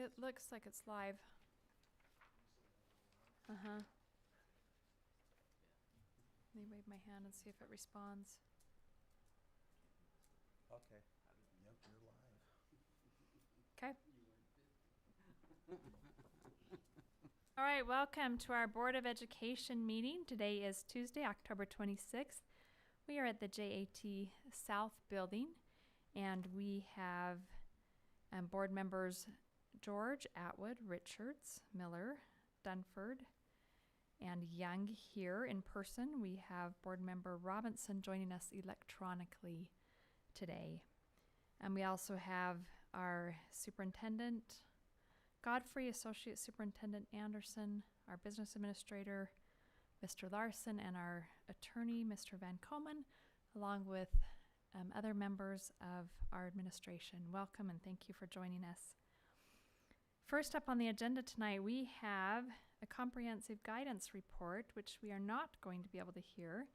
It looks like it's live. Uh-huh. Let me wave my hand and see if it responds. Okay. Yep, you're live. Okay. All right, welcome to our Board of Education meeting. Today is Tuesday, October 26th. We are at the JAT South Building, and we have board members George, Atwood, Richards, Miller, Dunford, and Young here in person. We have board member Robinson joining us electronically today. And we also have our superintendent, Godfrey, Associate Superintendent Anderson, our business administrator, Mr. Larson, and our attorney, Mr. Van Komen, along with other members of our administration. Welcome and thank you for joining us. First up on the agenda tonight, we have a comprehensive guidance report, which we are not going to be able to hear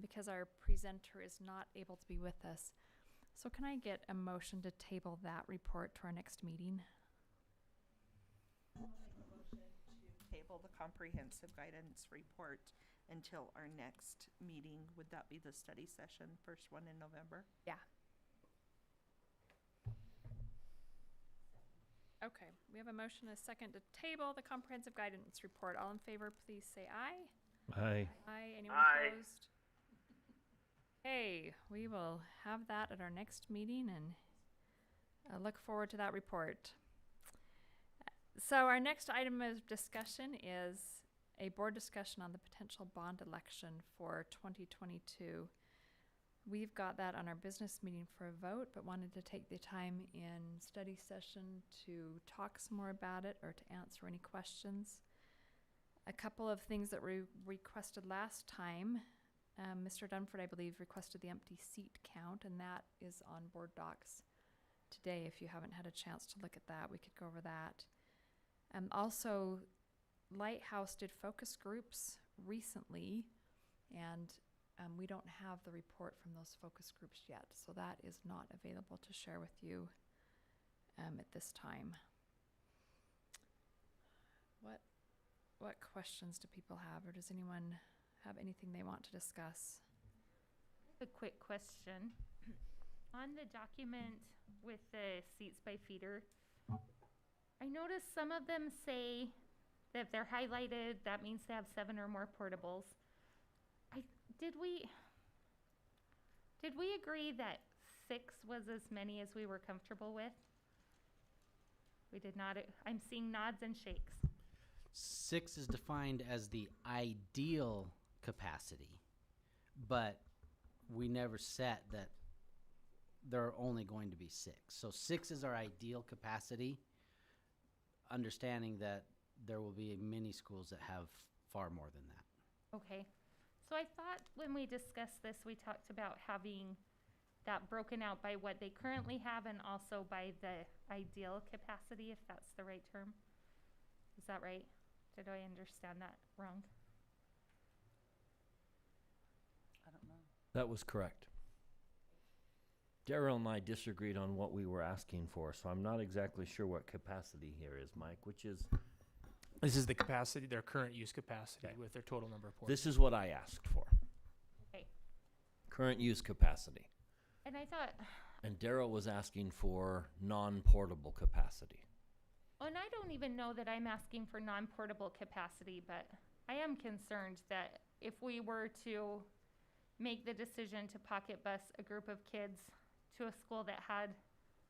because our presenter is not able to be with us. So can I get a motion to table that report to our next meeting? I'll make a motion to table the comprehensive guidance report until our next meeting. Would that be the study session, first one in November? Yeah. Okay, we have a motion and a second to table the comprehensive guidance report. All in favor, please say aye. Aye. Aye. Anyone opposed? Hey, we will have that at our next meeting and I look forward to that report. So our next item of discussion is a board discussion on the potential bond election for 2022. We've got that on our business meeting for a vote, but wanted to take the time in study session to talk some more about it or to answer any questions. A couple of things that were requested last time. Mr. Dunford, I believe, requested the empty seat count, and that is on board docs today. If you haven't had a chance to look at that, we could go over that. Also, Lighthouse did focus groups recently, and we don't have the report from those focus groups yet, so that is not available to share with you at this time. What questions do people have, or does anyone have anything they want to discuss? A quick question. On the document with the seats by feeder, I noticed some of them say that if they're highlighted, that means they have 7 or more portables. Did we agree that 6 was as many as we were comfortable with? We did not. I'm seeing nods and shakes. 6 is defined as the ideal capacity, but we never set that there are only going to be 6. So 6 is our ideal capacity, understanding that there will be many schools that have far more than that. Okay. So I thought when we discussed this, we talked about having that broken out by what they currently have and also by the ideal capacity, if that's the right term. Is that right? Did I understand that wrong? I don't know. That was correct. Daryl and I disagreed on what we were asking for, so I'm not exactly sure what capacity here is, Mike, which is, This is the capacity, their current use capacity Okay. with their total number of ports. this is what I asked for. Okay. Current use capacity. And I thought, And Daryl was asking for non-portable capacity. and I don't even know that I'm asking for non-portable capacity, but I am concerned that if we were to make the decision to pocket bus a group of kids to a school that had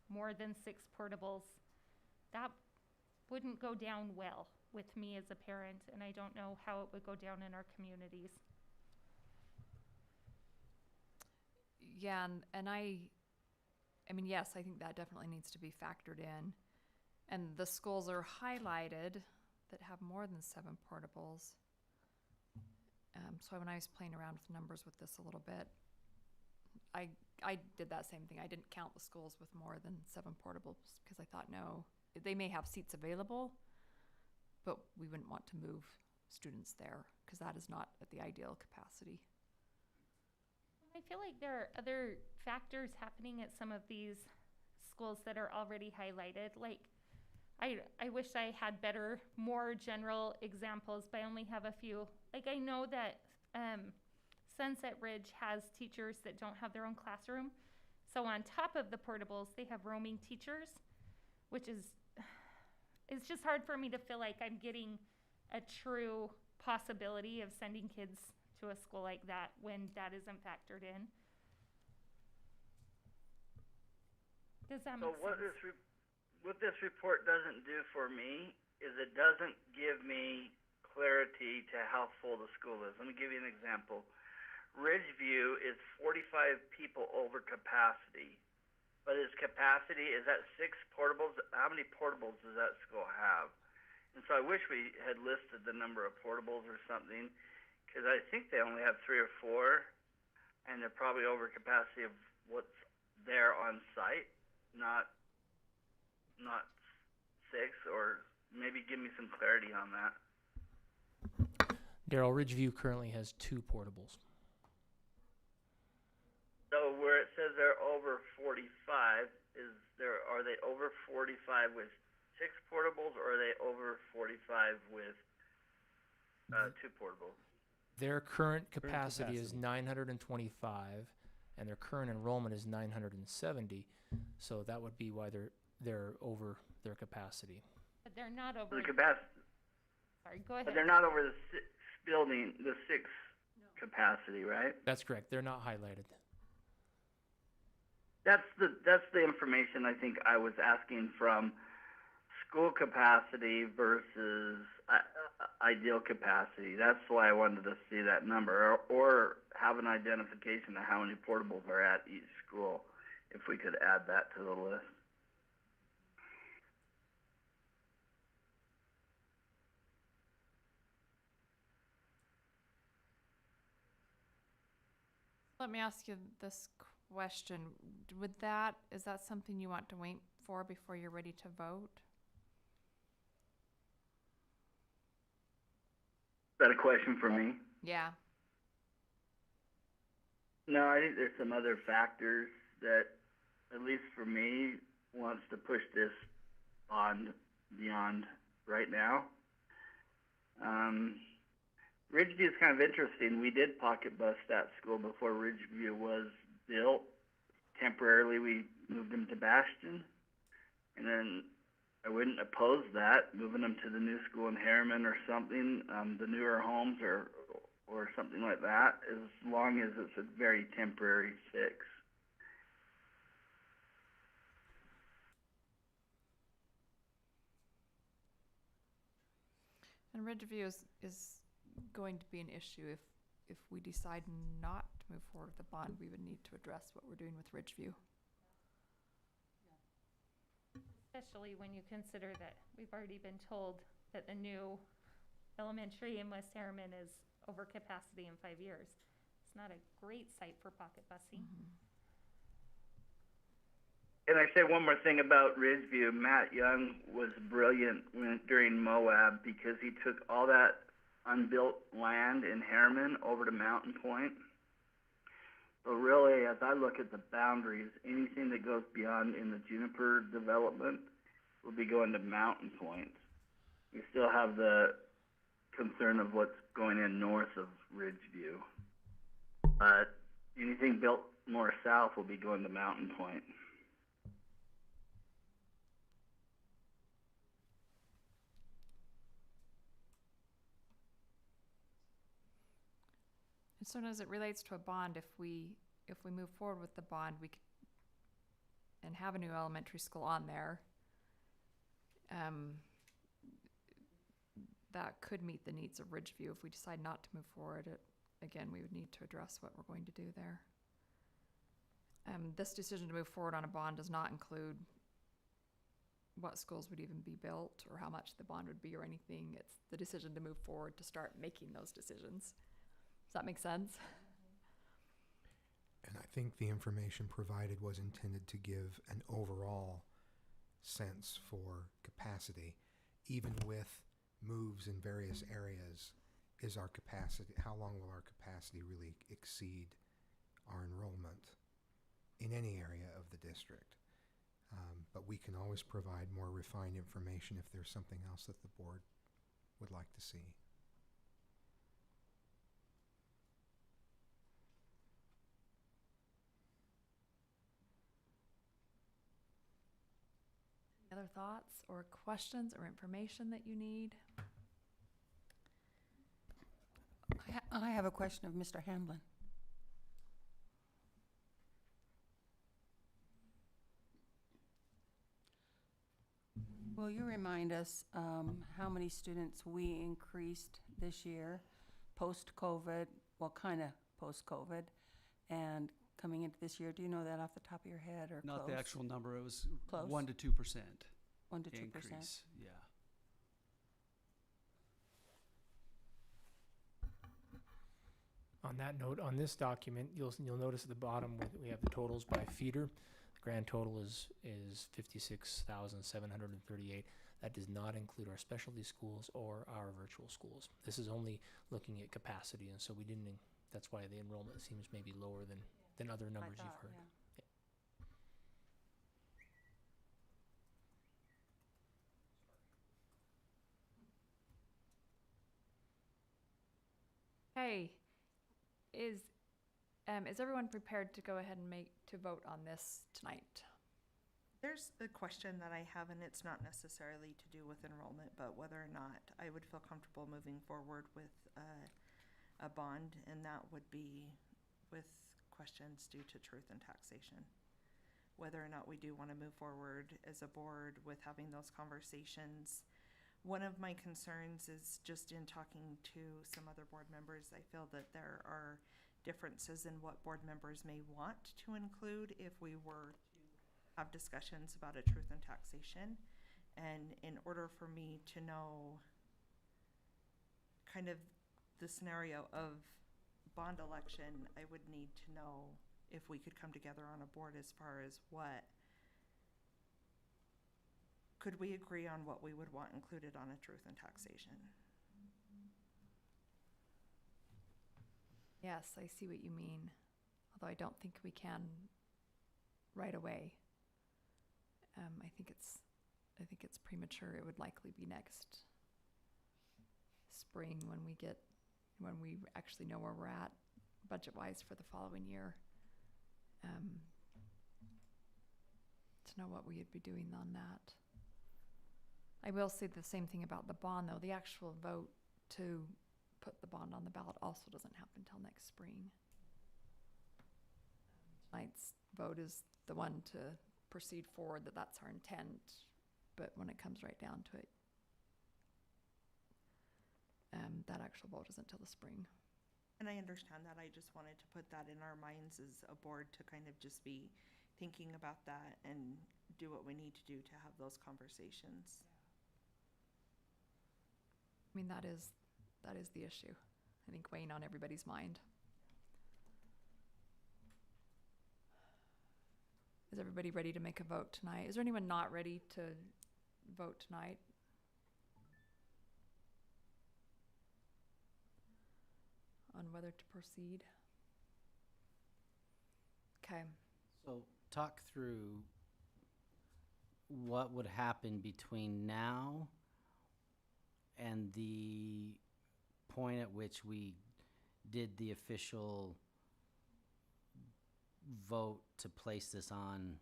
more than 6 portables, that wouldn't go down well with me as a parent, and I don't know how it would go down in our communities. Yeah, and I mean, yes, I think that definitely needs to be factored in. And the schools are highlighted that have more than 7 portables. So when I was playing around with numbers with this a little bit, I did that same thing. I didn't count the schools with more than 7 portables because I thought, no, they may have seats available, but we wouldn't want to move students there because that is not at the ideal capacity. I feel like there are other factors happening at some of these schools that are already highlighted. Like, I wish I had better, more general examples, but I only have a few. Like, I know that Sunset Ridge has teachers that don't have their own classroom. So on top of the portables, they have roaming teachers, which is, it's just hard for me to feel like I'm getting a true possibility of sending kids to a school like that when that isn't factored in. Does that So make what sense? what this report doesn't do for me is it doesn't give me clarity to how full the school is. Let me give you an example. Ridgeview is 45 people over capacity, but its capacity is that 6 portables. How many portables does that school have? And so I wish we had listed the number of portables or something, because I think they only have 3 or 4, and they're probably over capacity of what's there on site, not 6, or maybe give me some clarity on that. Daryl, Ridgeview currently has 2 portables. So where it says they're over 45, are they over 45 with 6 portables, or are they over 45 with 2 portables? Their current capacity is capacity. 925, and their current enrollment is 970. So that would be why they're over their capacity. But they're not over, The capacity, sorry, go but ahead. they're not over the 6 building, the 6 capacity, right? That's correct. They're not highlighted. That's the information I think I was asking from school capacity versus ideal capacity. That's why I wanted to see that number, or have an identification of how many portables are at each school, if we could add that to the list. Let me ask you this question. Is that something you want to wait for before you're ready to vote? Is that a question for me? Yeah. No, I think there's some other factors that, at least for me, wants to push this on beyond right now. Ridgeview is kind of interesting. We did pocket bus that school before Ridgeview was built. Temporarily, we moved them to Bastion, and then I wouldn't oppose that, moving them to the new school in Harriman or something, the newer homes or something like that, as long as it's a very temporary fix. And Ridgeview is going to be an issue if we decide not to move forward with the bond. We would need to address what we're doing with Ridgeview. Especially when you consider that we've already been told that the new elementary in West Harriman is over capacity in 5 years. It's not a great site for pocket busing. And I say one more thing about Ridgeview. Matt Young was brilliant during Moab, because he took all that unbuilt land in Harriman over to Mountain Point. So really, as I look at the boundaries, anything that goes beyond in the Juniper development will be going to Mountain Point. We still have the concern of what's going in north of Ridgeview. But anything built more south will be going to Mountain Point. As soon as it relates to a bond, if we move forward with the bond, we could, and have a new elementary school on there, that could meet the needs of Ridgeview. If we decide not to move forward, again, we would need to address what we're going to do there. This decision to move forward on a bond does not include what schools would even be built or how much the bond would be or anything. It's the decision to move forward to start making those decisions. Does that make sense? And I think the information provided was intended to give an overall sense for capacity, even with moves in various areas. Is our capacity, how long will our capacity really exceed our enrollment in any area of the district? But we can always provide more refined information if there's something else that the board would like to see. Any other thoughts or questions or information that you need? I have a question of Mr. Hamblin. Will you remind us how many students we increased this year, post-COVID, well, kind of post-COVID, and coming into this year? Do you know that off the top of your head or Not close? the actual number, it was Close? 1 to 2% 1 to 2%. increase, yeah. On that note, on this document, you'll notice at the bottom we have the totals by feeder. The grand total is 56,738. That does not include our specialty schools or our virtual schools. This is only looking at capacity, and so we didn't. That's why the enrollment seems maybe lower than other numbers you've heard. Yeah. Hey, is everyone prepared to go ahead and vote on this tonight? There's a question that I have, and it's not necessarily to do with enrollment, but whether or not I would feel comfortable moving forward with a bond, and that would be with questions due to truth and taxation. Whether or not we do want to move forward as a board with having those conversations. One of my concerns is just in talking to some other board members, I feel that there are differences in what board members may want to include if we were to have discussions about a truth and taxation. And in order for me to know kind of the scenario of bond election, I would need to know if we could come together on a board as far as could we agree on what we would want included on a truth and taxation? Yes, I see what you mean, although I don't think we can right away. I think it's premature. It would likely be next spring when we actually know where we're at budget-wise for the following year. To know what we would be doing on that. I will say the same thing about the bond, though. The actual vote to put the bond on the ballot also doesn't happen until next spring. Tonight's vote is the one to proceed forward, that's our intent, but when it comes right down to it, that actual vote isn't until the spring. And I understand that. I just wanted to put that in our minds as a board to kind of just be thinking about that and do what we need to do to have those conversations. I mean, that is the issue, I think, weighing on everybody's mind. Is everybody ready to make a vote tonight? Is there anyone not ready to vote tonight? On whether to proceed? Okay. So talk through what would happen between now and the point at which we did the official vote to place this on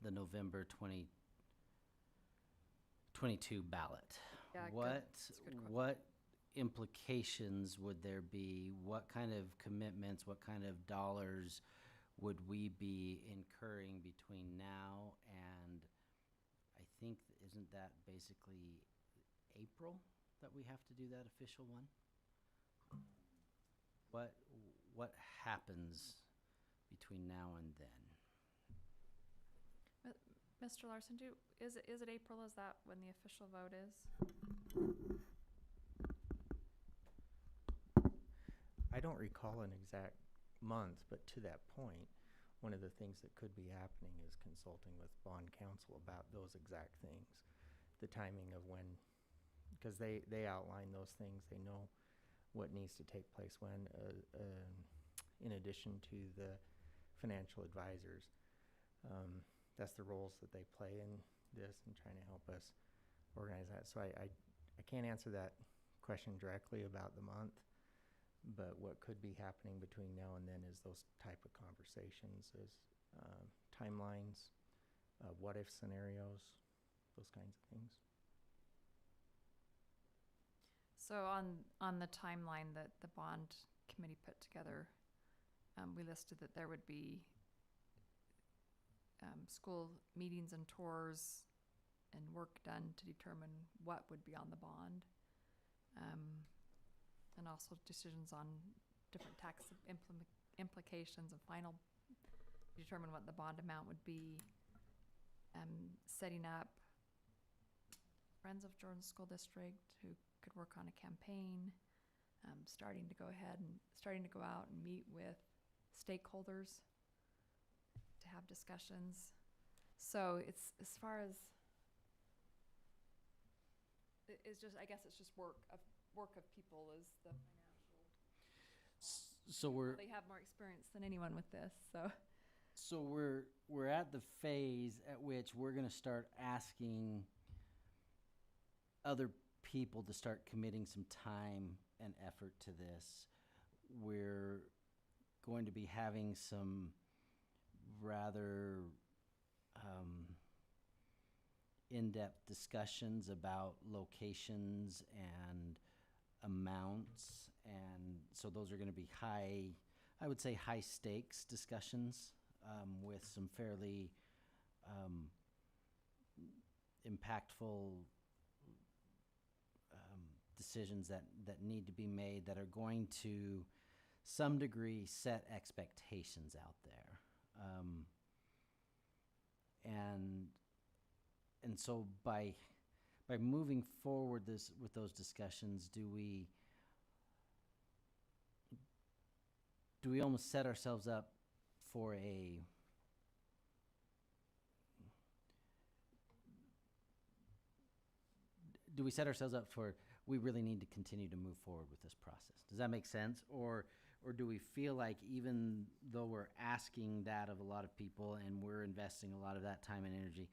the November 2022 ballot. Yeah, good. What That's a good question. what implications would there be? What kind of commitments, what kind of dollars would we be incurring between now and, I think, isn't that basically April that we have to do that official one? What happens between now and then? Mr. Larson, is it April? Is that when the official vote is? I don't recall an exact month, but to that point, one of the things that could be happening is consulting with bond counsel about those exact things. The timing of when, because they outline those things, they know what needs to take place when, in addition to the financial advisors. that's the roles that they play in this and trying to help us organize that. So I can't answer that question directly about the month, but what could be happening between now and then is those type of conversations, is timelines, what if scenarios, those kinds of things. So on the timeline that the bond committee put together, we listed that there would be school meetings and tours and work done to determine what would be on the bond. And also decisions on different tax implications and final determine what the bond amount would be. Setting up Friends of Jordan School District who could work on a campaign, starting to go out and meet with stakeholders to have discussions. So it's as far as it's just, I guess it's just work of people is the financial. So They have more experience than anyone with this, so. So we're at the phase at which we're going to start asking other people to start committing some time and effort to this. We're going to be having some rather in-depth discussions about locations and amounts, and so those are going to be I would say high stakes discussions with some fairly impactful decisions that need to be made, that are going to some degree set expectations out there. And so by moving forward with those discussions, do we almost set ourselves up for we really need to continue to move forward with this process? Does that make sense? Or do we feel like even though we're asking that of a lot of people and we're investing a lot of that time and energy,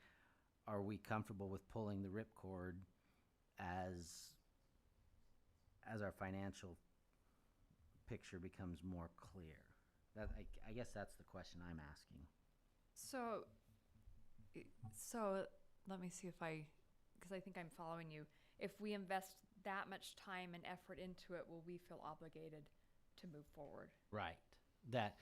are we comfortable with pulling the ripcord as our financial picture becomes more clear? I guess that's the question I'm asking. So let me see because I think I'm following you. If we invest that much time and effort into it, will we feel obligated to move forward? Right. That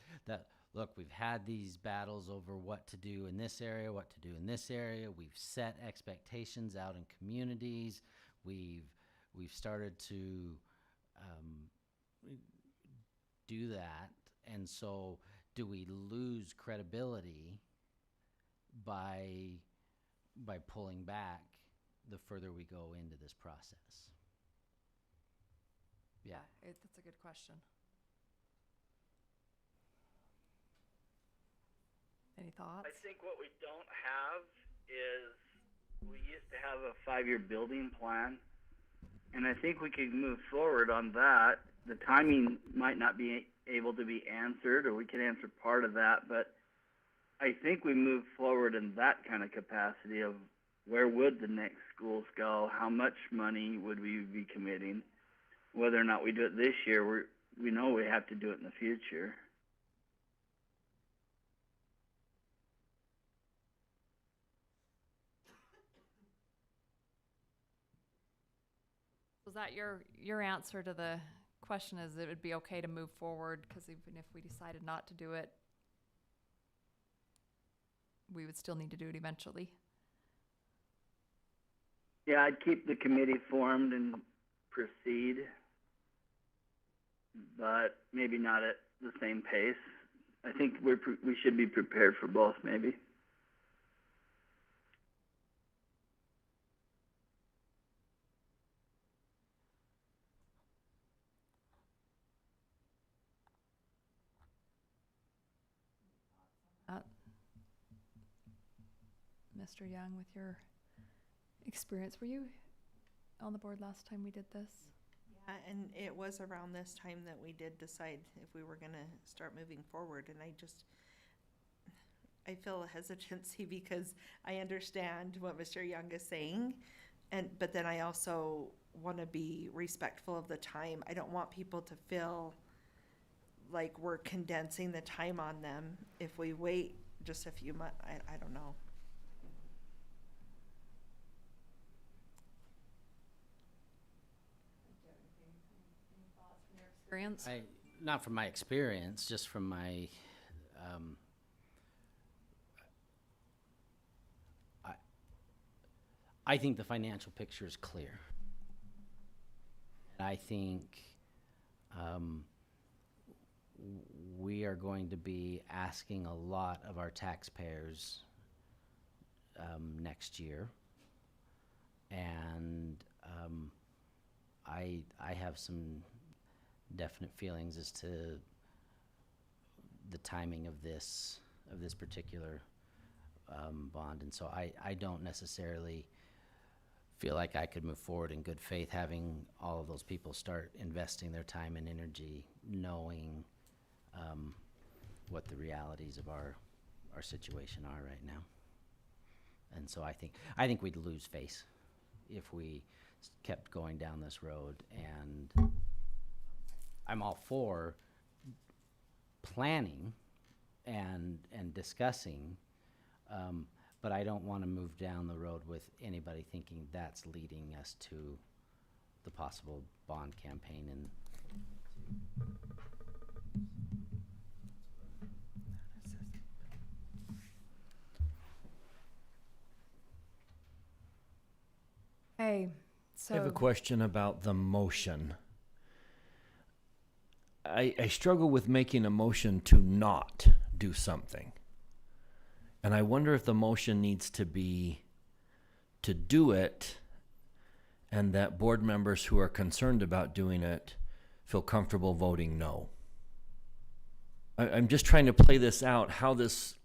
look, we've had these battles over what to do in this area, what to do in this area. We've set expectations out in communities. We've started to do that. And so do we lose credibility by pulling back the further we go into this process? Yeah. That's a good question. Any thoughts? I think what we don't have is, we used to have a 5-year building plan, and I think we could move forward on that. The timing might not be able to be answered, or we could answer part of that, but I think we move forward in that kind of capacity of where would the next schools go, how much money would we be committing, whether or not we do it this year, we know we have to do it in the future. Was that your answer to the question, is it would be okay to move forward, because even if we decided not to do it, we would still need to do it eventually? Yeah, I'd keep the committee formed and proceed, but maybe not at the same pace. I think we should be prepared for both, maybe. Mr. Young, with your experience, were you on the board last time we did this? Yeah, and it was around this time that we did decide if we were gonna start moving forward, and I feel a hesitancy because I understand what Mr. Young is saying, but then I also want to be respectful of the time. I don't want people to feel like we're condensing the time on them if we wait just a few months. I don't know. Experience? Not from my experience, just from my, I think the financial picture is clear. I think, we are going to be asking a lot of our taxpayers, next year. And, I have some definite feelings as to the timing of this particular bond. And so I don't necessarily feel like I could move forward in good faith, having all of those people start investing their time and energy, knowing what the realities of our situation are right now. And so I think we'd lose face if we kept going down this road. And I'm all for planning and discussing, but I don't want to move down the road with anybody thinking that's leading us to the possible bond campaign. And Hey, I have a so, question about the motion. I struggle with making a motion to not do something. And I wonder if the motion needs to be to do it, and that board members who are concerned about doing it feel comfortable voting no. I'm just trying to play this out, how this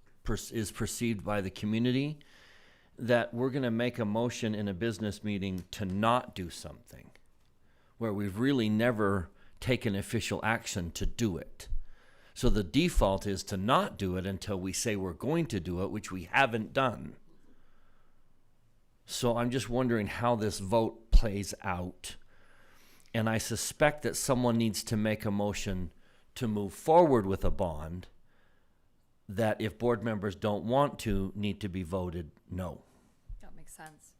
is perceived by the community, that we're going to make a motion in a business meeting to not do something, where we've really never taken official action to do it. So the default is to not do it until we say we're going to do it, which we haven't done. So I'm just wondering how this vote plays out. And I suspect that someone needs to make a motion to move forward with a bond that, if board members don't want to, need to be voted no. that makes sense.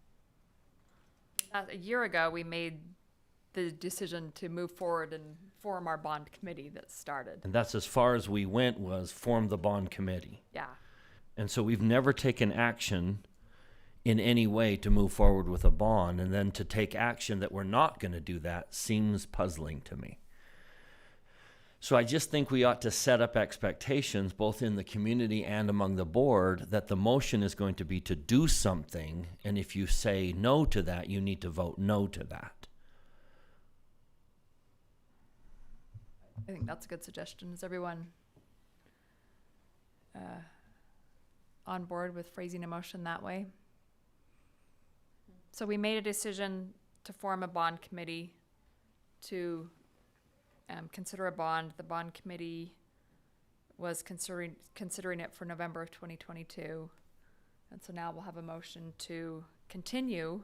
A year ago, we made the decision to move forward and form our bond committee that started. And that's as far as we went, was form the bond committee. Yeah. And so we've never taken action in any way to move forward with a bond, and then to take action that we're not going to do that seems puzzling to me. So I just think we ought to set up expectations, both in the community and among the board, that the motion is going to be to do something, and if you say no to that, you need to vote no to that. I think that's a good suggestion. Is everyone on board with phrasing a motion that way? So we made a decision to form a bond committee to consider a bond. The bond committee was considering it for November of 2022. And so now we'll have a motion to continue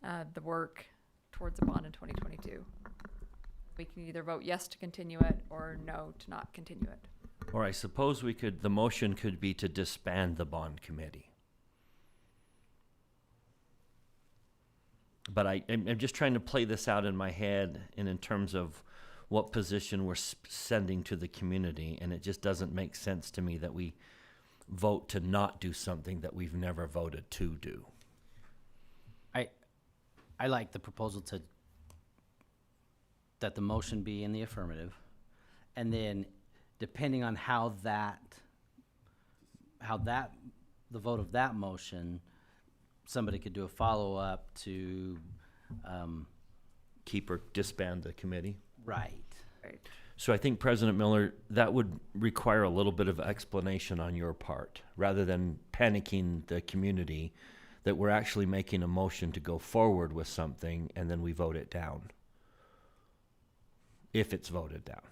the work towards a bond in 2022. We can either vote yes to continue it or no to not continue it. Or I suppose the motion could be to disband the bond committee. But I'm just trying to play this out in my head and in terms of what position we're sending to the community, and it just doesn't make sense to me that we vote to not do something that we've never voted to do. I like the proposal that the motion be in the affirmative, and then depending on how the vote of that motion, somebody could do a follow-up to, Keep or disband the committee. right. Right. So I think, President Miller, that would require a little bit of explanation on your part, rather than panicking the community, that we're actually making a motion to go forward with something and then we vote it down, if it's voted down.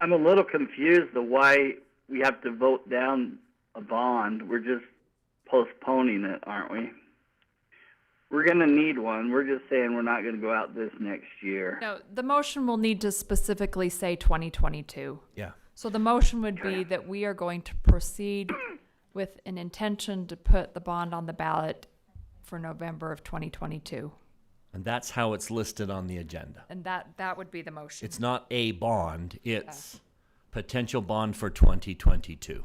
I'm a little confused of why we have to vote down a bond. We're just postponing it, aren't we? We're going to need one. We're just saying we're not going to go out this next year. No, the motion will need to specifically say 2022. Yeah. So the motion would be that we are going to proceed with an intention to put the bond on the ballot for November of 2022. And that's how it's listed on the agenda. And that would be the motion. It's not a bond, it's potential bond for 2022.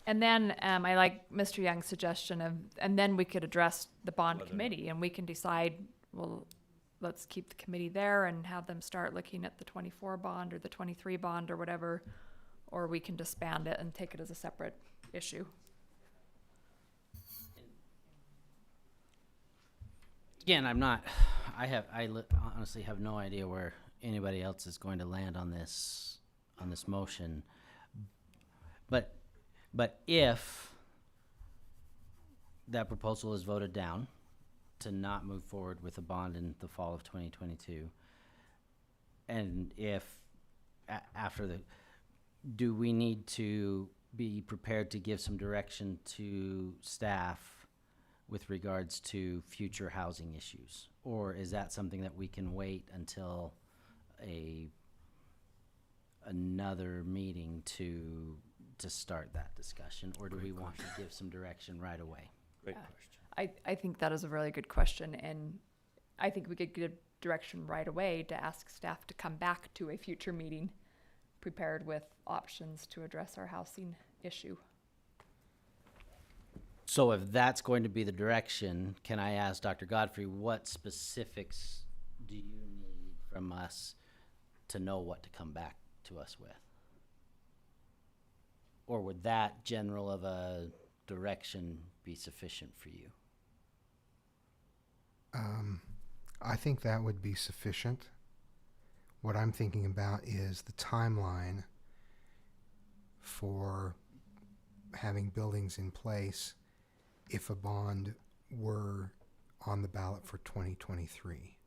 And then I like Mr. Young's suggestion of, and then we could address the bond committee and we can decide, well, let's keep the committee there and have them start looking at the 24 bond or the 23 bond or whatever, or we can disband it and take it as a separate issue. Again, honestly have no idea where anybody else is going to land on this motion. But if that proposal is voted down to not move forward with a bond in the fall of 2022, and if do we need to be prepared to give some direction to staff with regards to future housing issues? Or is that something that we can wait until another meeting to start that discussion? Or do we want to give some direction right away? Great Yeah. question. I think that is a really good question, and I think we could give direction right away to ask staff to come back to a future meeting prepared with options to address our housing issue. So if that's going to be the direction, can I ask Dr. Godfrey, what specifics do you need from us to know what to come back to us with? Or would that general of a direction be sufficient for you? I think that would be sufficient. What I'm thinking about is the timeline for having buildings in place if a bond were on the ballot for 2023,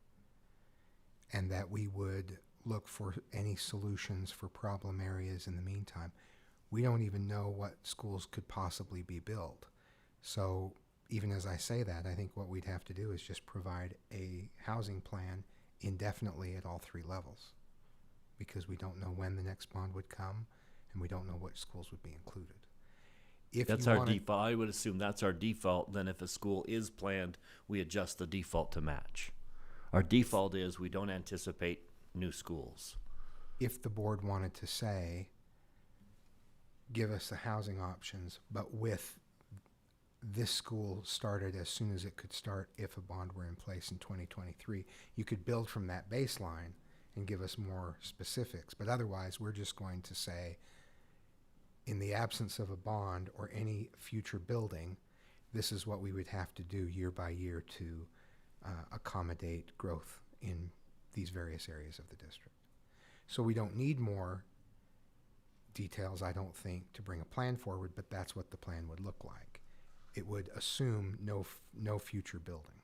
and that we would look for any solutions for problem areas in the meantime. We don't even know what schools could possibly be built. So even as I say that, I think what we'd have to do is just provide a housing plan indefinitely at all three levels, because we don't know when the next bond would come and we don't know which schools would be included. If That's you our wanted- default. I would assume that's our default. Then if a school is planned, we adjust the default to match. Our default is we don't anticipate new schools. If the board wanted to say, give us the housing options, but with this school started as soon as it could start if a bond were in place in 2023, you could build from that baseline and give us more specifics. But otherwise, we're just going to say, in the absence of a bond or any future building, this is what we would have to do year by year to accommodate growth in these various areas of the district. So we don't need more details, I don't think, to bring a plan forward, but that's what the plan would look like. It would assume no future building.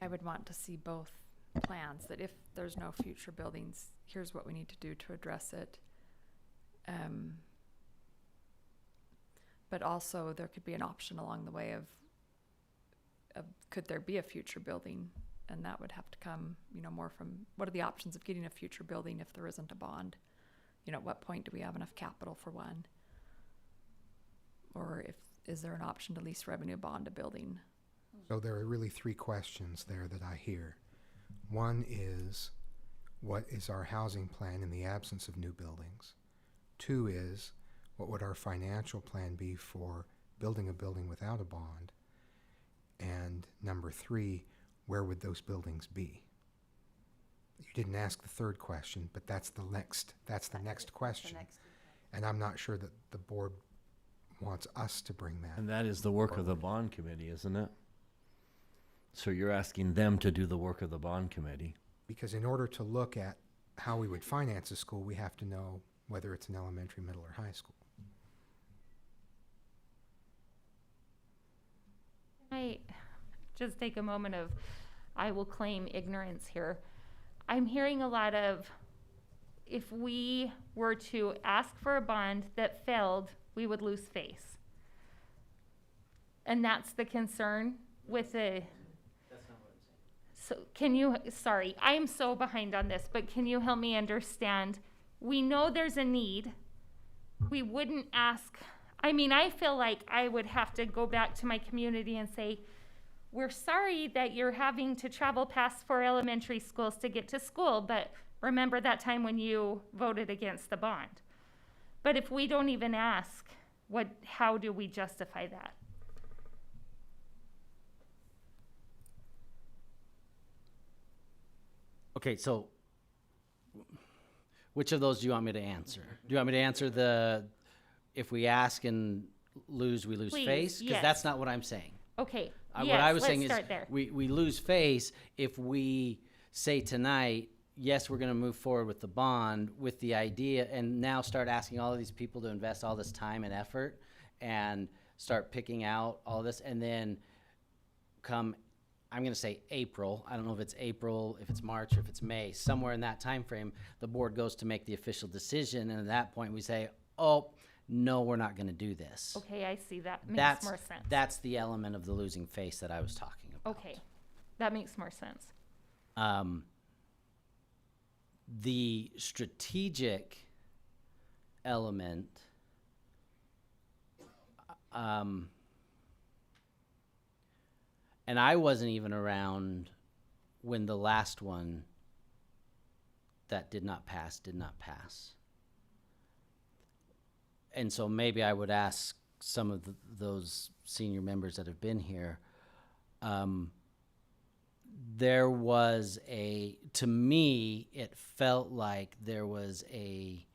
I would want to see both plans, that if there's no future buildings, here's what we need to do to address it. But also there could be an option along the way of could there be a future building? And that would have to come, more from, what are the options of getting a future building if there isn't a bond? At what point do we have enough capital for one? Or is there an option to lease revenue bond a building? So there are really three questions there that I hear. One is, what is our housing plan in the absence of new buildings? Two is, what would our financial plan be for building a building without a bond? And number three, where would those buildings be? You didn't ask the third question, but that's the next question. And I'm not sure that the board wants us to bring that. And that is the work of the bond committee, isn't it? So you're asking them to do the work of the bond committee. Because in order to look at how we would finance a school, we have to know whether it's an elementary, middle, or high school. I just take a moment I will claim ignorance here. I'm hearing a lot of, if we were to ask for a bond that failed, we would lose face. And that's the concern with the. That's not what I'm saying. So can you, sorry, I am so behind on this, but can you help me understand? We know there's a need. We wouldn't ask, I mean, I feel like I would have to go back to my community and say, we're sorry that you're having to travel past 4 elementary schools to get to school, but remember that time when you voted against the bond. But if we don't even ask, how do we justify that? Okay, so which of those do you want me to answer? Do you want me to answer the, if we ask and lose, we lose Please, face? Because yes. that's not what I'm saying. Okay, What yes, I was let's saying is start there. we lose face if we say tonight, yes, we're going to move forward with the bond with the idea, and now start asking all of these people to invest all this time and effort and start picking out all this, and then come, I'm going to say April. I don't know if it's April, if it's March, or if it's May. Somewhere in that time frame, the board goes to make the official decision, and at that point we say, oh, no, we're not going to do this. Okay, I see, that makes That's more sense. That's the element of the losing face that I was talking about. Okay, that makes more sense. The strategic element, and I wasn't even around when the last one that did not pass. And so maybe I would ask some of those senior members that have been here, there was to me, it felt like there was a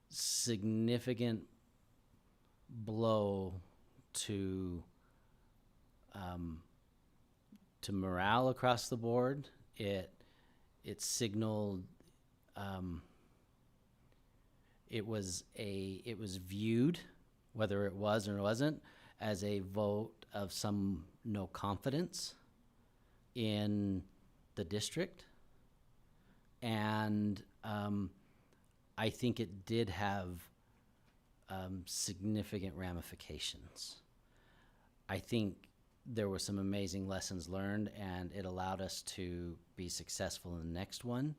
significant blow to morale across the board. It signaled, it was viewed, whether it was or wasn't, as a vote of some no confidence in the district. And I think it did have significant ramifications. I think there were some amazing lessons learned, and it allowed us to be successful in the next one.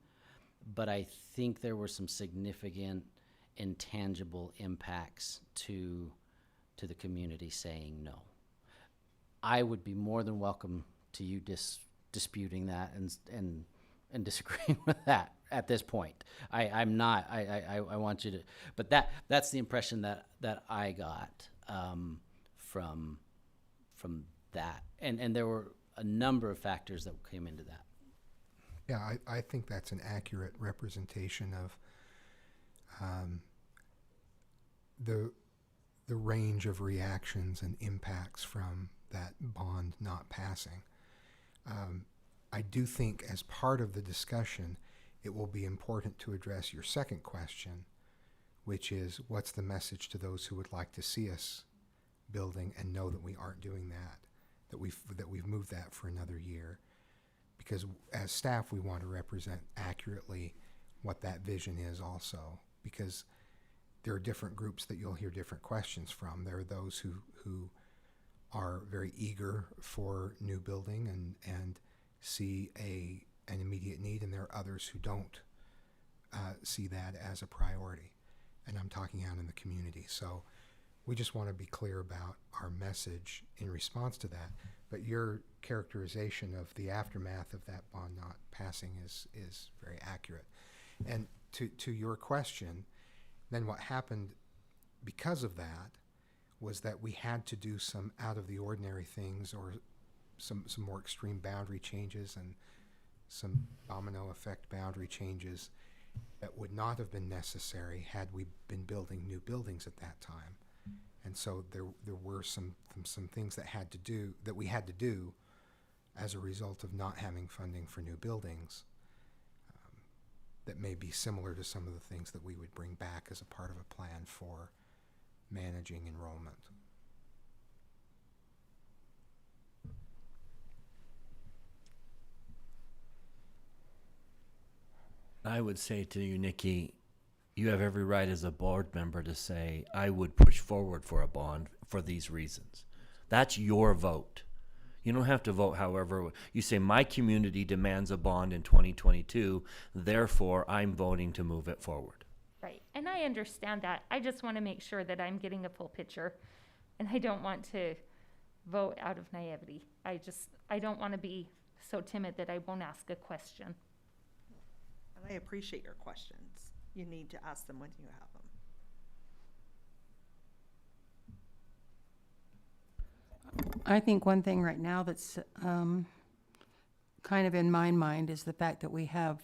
But I think there were some significant intangible impacts to the community saying no. I would be more than welcome to you disputing that and disagreeing with that at this point. I'm not. I want you to. But that's the impression that I got from that, and there were a number of factors that came into that. Yeah, I think that's an accurate representation of the range of reactions and impacts from that bond not passing. I do think as part of the discussion, it will be important to address your second question, which is what's the message to those who would like to see us building and know that we aren't doing that, that we've moved that for another year. Because as staff, we want to represent accurately what that vision is also, because there are different groups that you'll hear different questions from. There are those who are very eager for new building and see an immediate need, and there are others who don't see that as a priority. And I'm talking out in the community. So we just want to be clear about our message in response to that. But your characterization of the aftermath of that bond not passing is very accurate. And to your question, then what happened because of that was that we had to do some out of the ordinary things, or some more extreme boundary changes and some domino effect boundary changes that would not have been necessary had we been building new buildings at that time. And so there were some things that we had to do as a result of not having funding for new buildings, that may be similar to some of the things that we would bring back as a part of a plan for managing enrollment. I would say to you, Nikki, you have every right as a board member to say, I would push forward for a bond for these reasons. That's your vote. You don't have to vote however. You say, my community demands a bond in 2022, therefore I'm voting to move it forward. Right, and I understand that. I just want to make sure that I'm getting a full picture, and I don't want to vote out of naivety. I don't want to be so timid that I won't ask a question. And I appreciate your questions. You need to ask them when you have them. I think one thing right now that's kind of in my mind is the fact that we have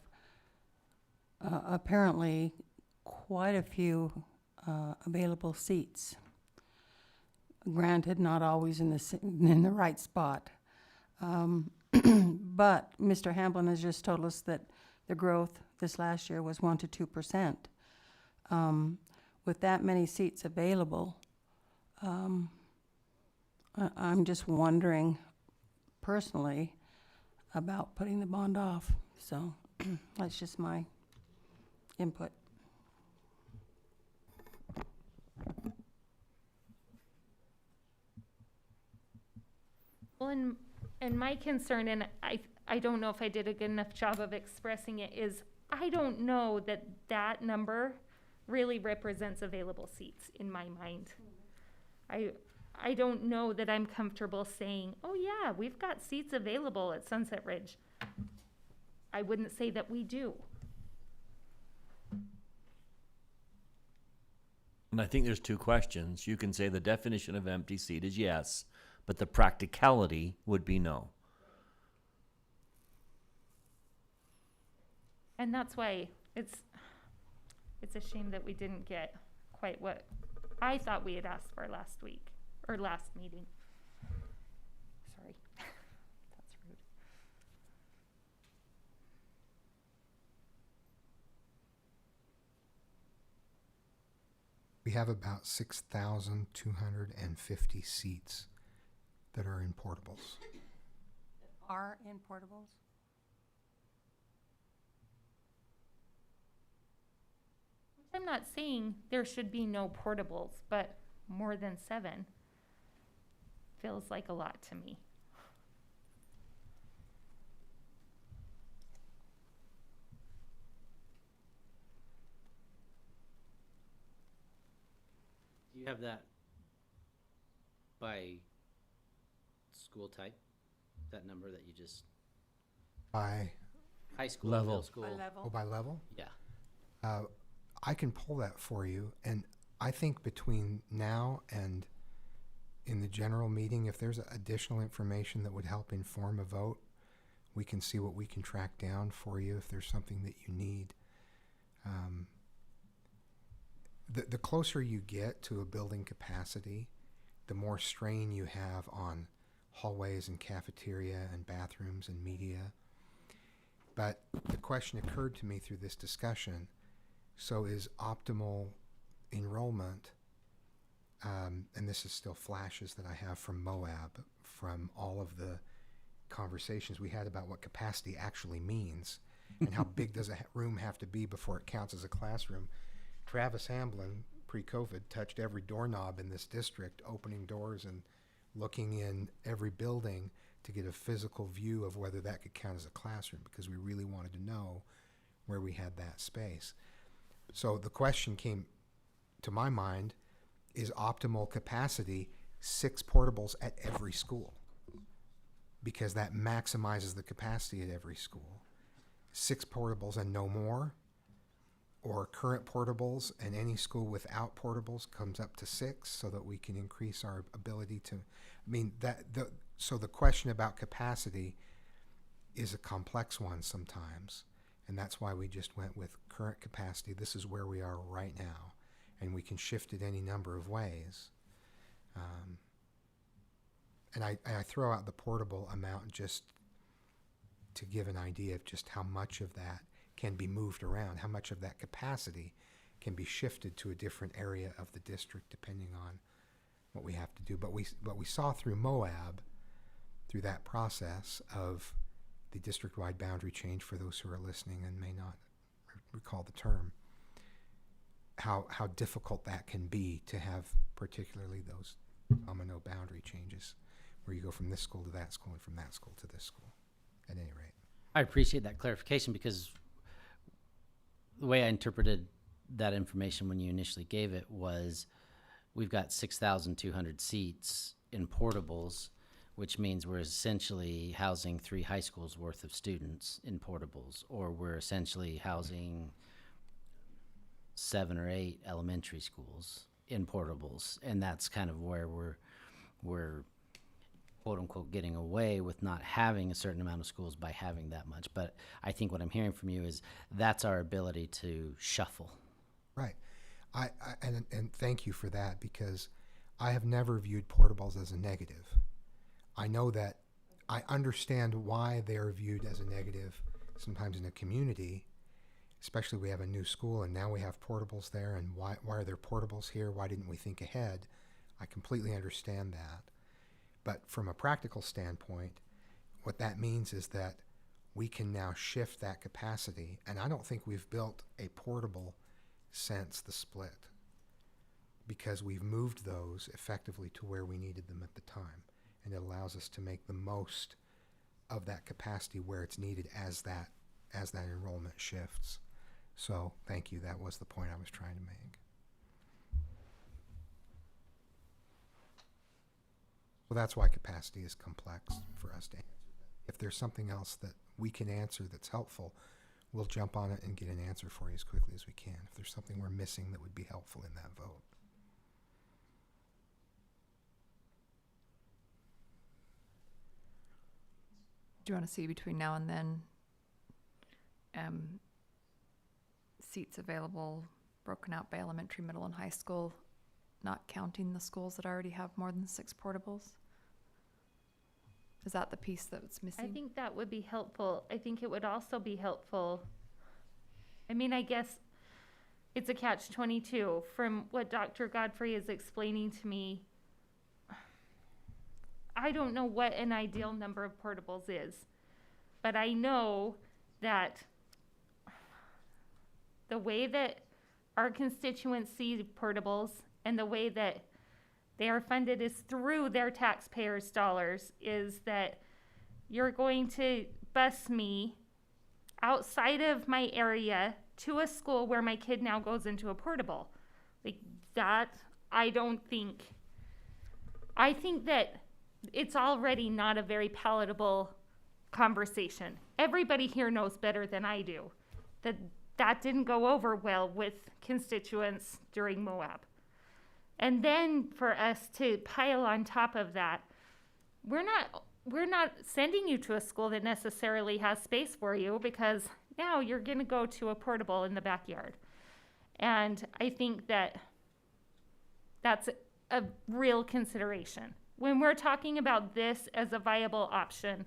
apparently quite a few available seats. Granted, not always in the right spot. But Mr. Hamblin has just told us that the growth this last year was 1% to 2%. With that many seats available, I'm just wondering personally about putting the bond off. So that's just my input. Well, and my concern, and I don't know if I did a good enough job of expressing it, is I don't know that that number really represents available seats in my mind. I don't know that I'm comfortable saying, oh yeah, we've got seats available at Sunset Ridge. I wouldn't say that we do. And I think there's two questions. You can say the definition of empty seat is yes, but the practicality would be no. And that's why it's a shame that we didn't get quite what I thought we had asked for last week, or last meeting. Sorry, that's rude. We have about 6,250 seats that are in portables. Are in portables? I'm not saying there should be no portables, but more than 7 feels like a lot to me. Do you have that by school type? That number that you just, By, high school, Level. middle school? by level? Yeah. I can pull that for you, and I think between now and in the general meeting, if there's additional information that would help inform a vote, we can see what we can track down for you if there's something that you need. The closer you get to a building capacity, the more strain you have on hallways and cafeteria and bathrooms and media. But the question occurred to me through this discussion, so is optimal enrollment, and this is still flashes that I have from Moab, from all of the conversations we had about what capacity actually means and how big does a room have to be before it counts as a classroom. Travis Hamblin, pre-COVID, touched every doorknob in this district, opening doors and looking in every building to get a physical view of whether that could count as a classroom, because we really wanted to know where we had that space. So the question came to my mind, is optimal capacity 6 portables at every school? Because that maximizes the capacity at every school. 6 portables and no more, or current portables and any school without portables comes up to 6, so that we can increase our ability to, so the question about capacity is a complex one sometimes. And that's why we just went with current capacity. This is where we are right now. And we can shift it any number of ways. And I throw out the portable amount just to give an idea of just how much of that can be moved around, how much of that capacity can be shifted to a different area of the district depending on what we have to do. But we saw through Moab, through that process of the district-wide boundary change, for those who are listening and may not recall the term, how difficult that can be to have, particularly those domino boundary changes, where you go from this school to that school and from that school to this school, at any rate. I appreciate that clarification, because the way I interpreted that information when you initially gave it was we've got 6,200 seats in portables, which means we're essentially housing 3 high schools worth of students in portables, or we're essentially housing 7 or 8 elementary schools in portables. And that's kind of where we're quote unquote getting away with not having a certain amount of schools by having that much. But I think what I'm hearing from you is that's our ability to shuffle. Right. And thank you for that, because I have never viewed portables as a negative. I know that I understand why they are viewed as a negative sometimes in a community, especially we have a new school and now we have portables there, and why are there portables here? Why didn't we think ahead? I completely understand that. But from a practical standpoint, what that means is that we can now shift that capacity, and I don't think we've built a portable since the split, because we've moved those effectively to where we needed them at the time, and it allows us to make the most of that capacity where it's needed as that enrollment shifts. So thank you, that was the point I was trying to make. So that's why capacity is complex for us to answer. If there's something else that we can answer that's helpful, we'll jump on it and get an answer for you as quickly as we can. If there's something we're missing that would be helpful in that vote. Do you want to see between now and then seats available broken out by elementary, middle, and high school, not counting the schools that already have more than 6 portables? Is that the piece that's missing? I think that would be helpful. I think it would also be helpful. I mean, I guess it's a catch-22. From what Dr. Godfrey is explaining to me, I don't know what an ideal number of portables is, but I know that the way that our constituents see portables and the way that they are funded is through their taxpayers' dollars, is that you're going to bus me outside of my area to a school where my kid now goes into a portable. Like that, I think that it's already not a very palatable conversation. Everybody here knows better than I do that that didn't go over well with constituents during Moab. And then for us to pile on top of that, we're not sending you to a school that necessarily has space for you, because now you're going to go to a portable in the backyard. And I think that that's a real consideration. When we're talking about this as a viable option,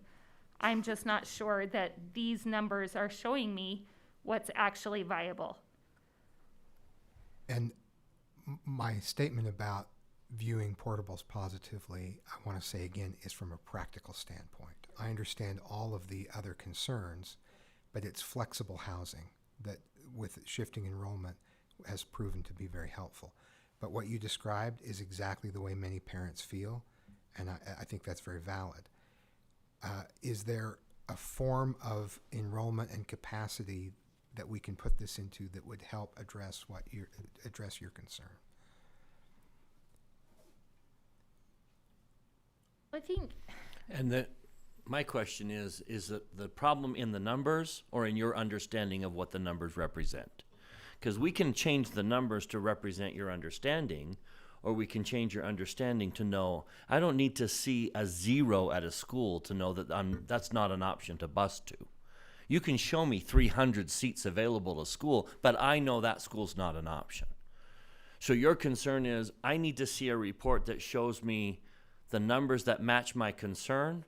I'm just not sure that these numbers are showing me what's actually viable. And my statement about viewing portables positively, I want to say again, is from a practical standpoint. I understand all of the other concerns, but it's flexible housing that, with shifting enrollment, has proven to be very helpful. But what you described is exactly the way many parents feel, and I think that's very valid. Is there a form of enrollment and capacity that we can put this into that would help address your concern? I think, And my question is that the problem in the numbers or in your understanding of what the numbers represent? Because we can change the numbers to represent your understanding, or we can change your understanding to know, I don't need to see a 0 at a school to know that that's not an option to bus to. You can show me 300 seats available to school, but I know that school's not an option. So your concern is, I need to see a report that shows me the numbers that match my concern,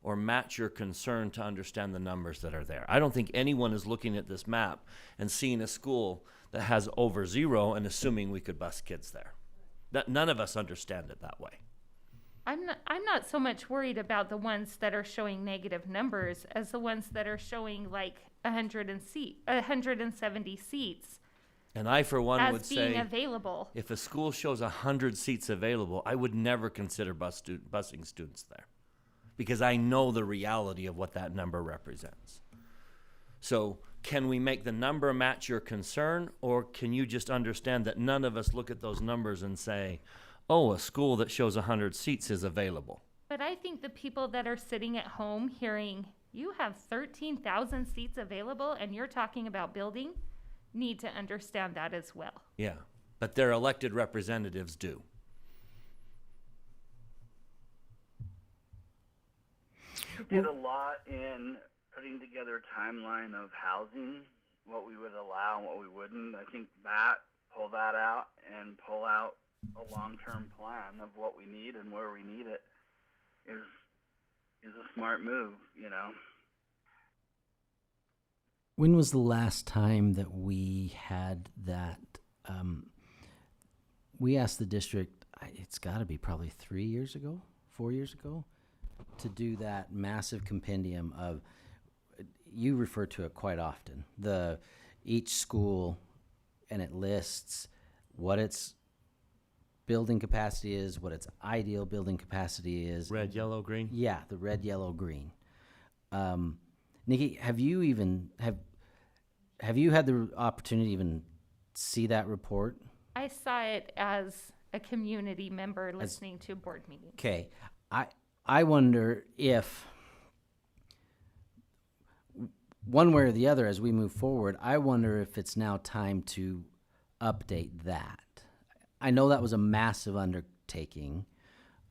or match your concern to understand the numbers that are there. I don't think anyone is looking at this map and seeing a school that has over 0 and assuming we could bus kids there. None of us understand it that way. I'm not so much worried about the ones that are showing negative numbers as the ones that are showing like 170 seats And I, for one, would as being say, available. if a school shows 100 seats available, I would never consider busing students there, because I know the reality of what that number represents. So can we make the number match your concern, or can you just understand that none of us look at those numbers and say, oh, a school that shows 100 seats is available? But I think the people that are sitting at home hearing, you have 13,000 seats available and you're talking about building, need to understand that as well. Yeah, but their elected representatives do. We did a lot in putting together a timeline of housing, what we would allow and what we wouldn't. I think pull that out and pull out a long-term plan of what we need and where we need it is a smart move, you know. When was the last time that we had that? We asked the district, it's got to be probably 4 years ago, to do that massive compendium of, you refer to it quite often, each school, and it lists what its building capacity is, what its ideal building capacity is. Red, yellow, green? Yeah, the red, yellow, green. Nikki, have you had the opportunity to even see that report? I saw it as a community member listening to a board meeting. Okay, I wonder if one way or the other, as we move forward, I wonder if it's now time to update that. I know that was a massive undertaking,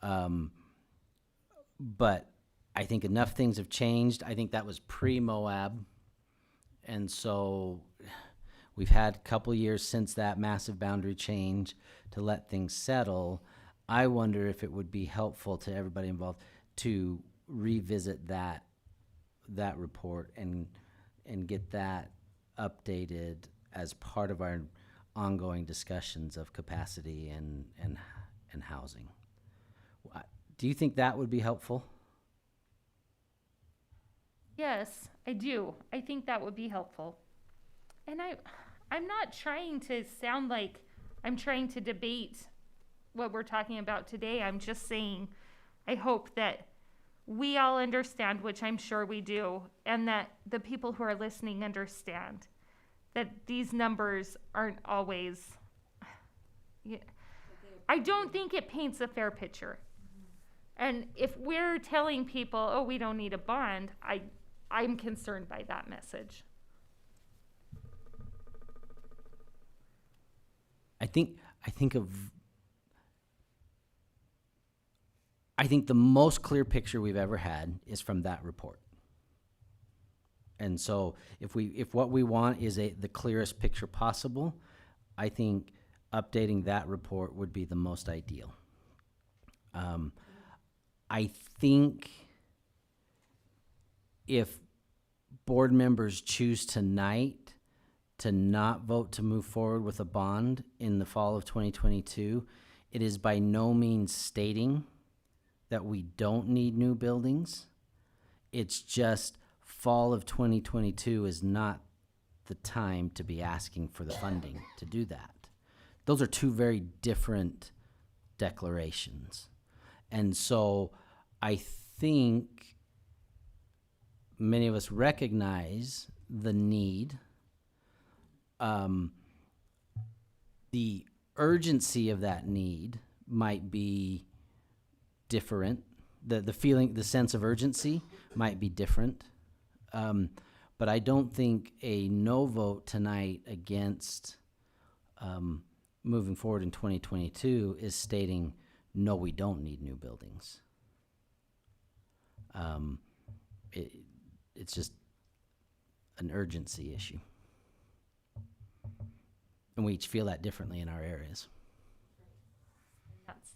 but I think enough things have changed. I think that was pre-Moab, and so we've had a couple years since that massive boundary change to let things settle. I wonder if it would be helpful to everybody involved to revisit that report and get that updated as part of our ongoing discussions of capacity and housing. Do you think that would be helpful? Yes, I do. I think that would be helpful. And I'm not trying to sound like I'm trying to debate what we're talking about today. I'm just saying I hope that we all understand, which I'm sure we do, and that the people who are listening understand that these numbers aren't always. I don't think it paints a fair picture. And if we're telling people, oh, we don't need a bond, I'm concerned by that message. I think the most clear picture we've ever had is from that report. And so if what we want is the clearest picture possible, I think updating that report would be the most ideal. I think if board members choose tonight to not vote to move forward with a bond in the fall of 2022, it is by no means stating that we don't need new buildings. It's just fall of 2022 is not the time to be asking for the funding to do that. Those are two very different declarations. And so I think many of us recognize the need. The urgency of that need might be different. The feeling, the sense of urgency might be different. But I don't think a no vote tonight against moving forward in 2022 is stating, no, we don't need new buildings. It's just an urgency issue. And we each feel that differently in our areas. That's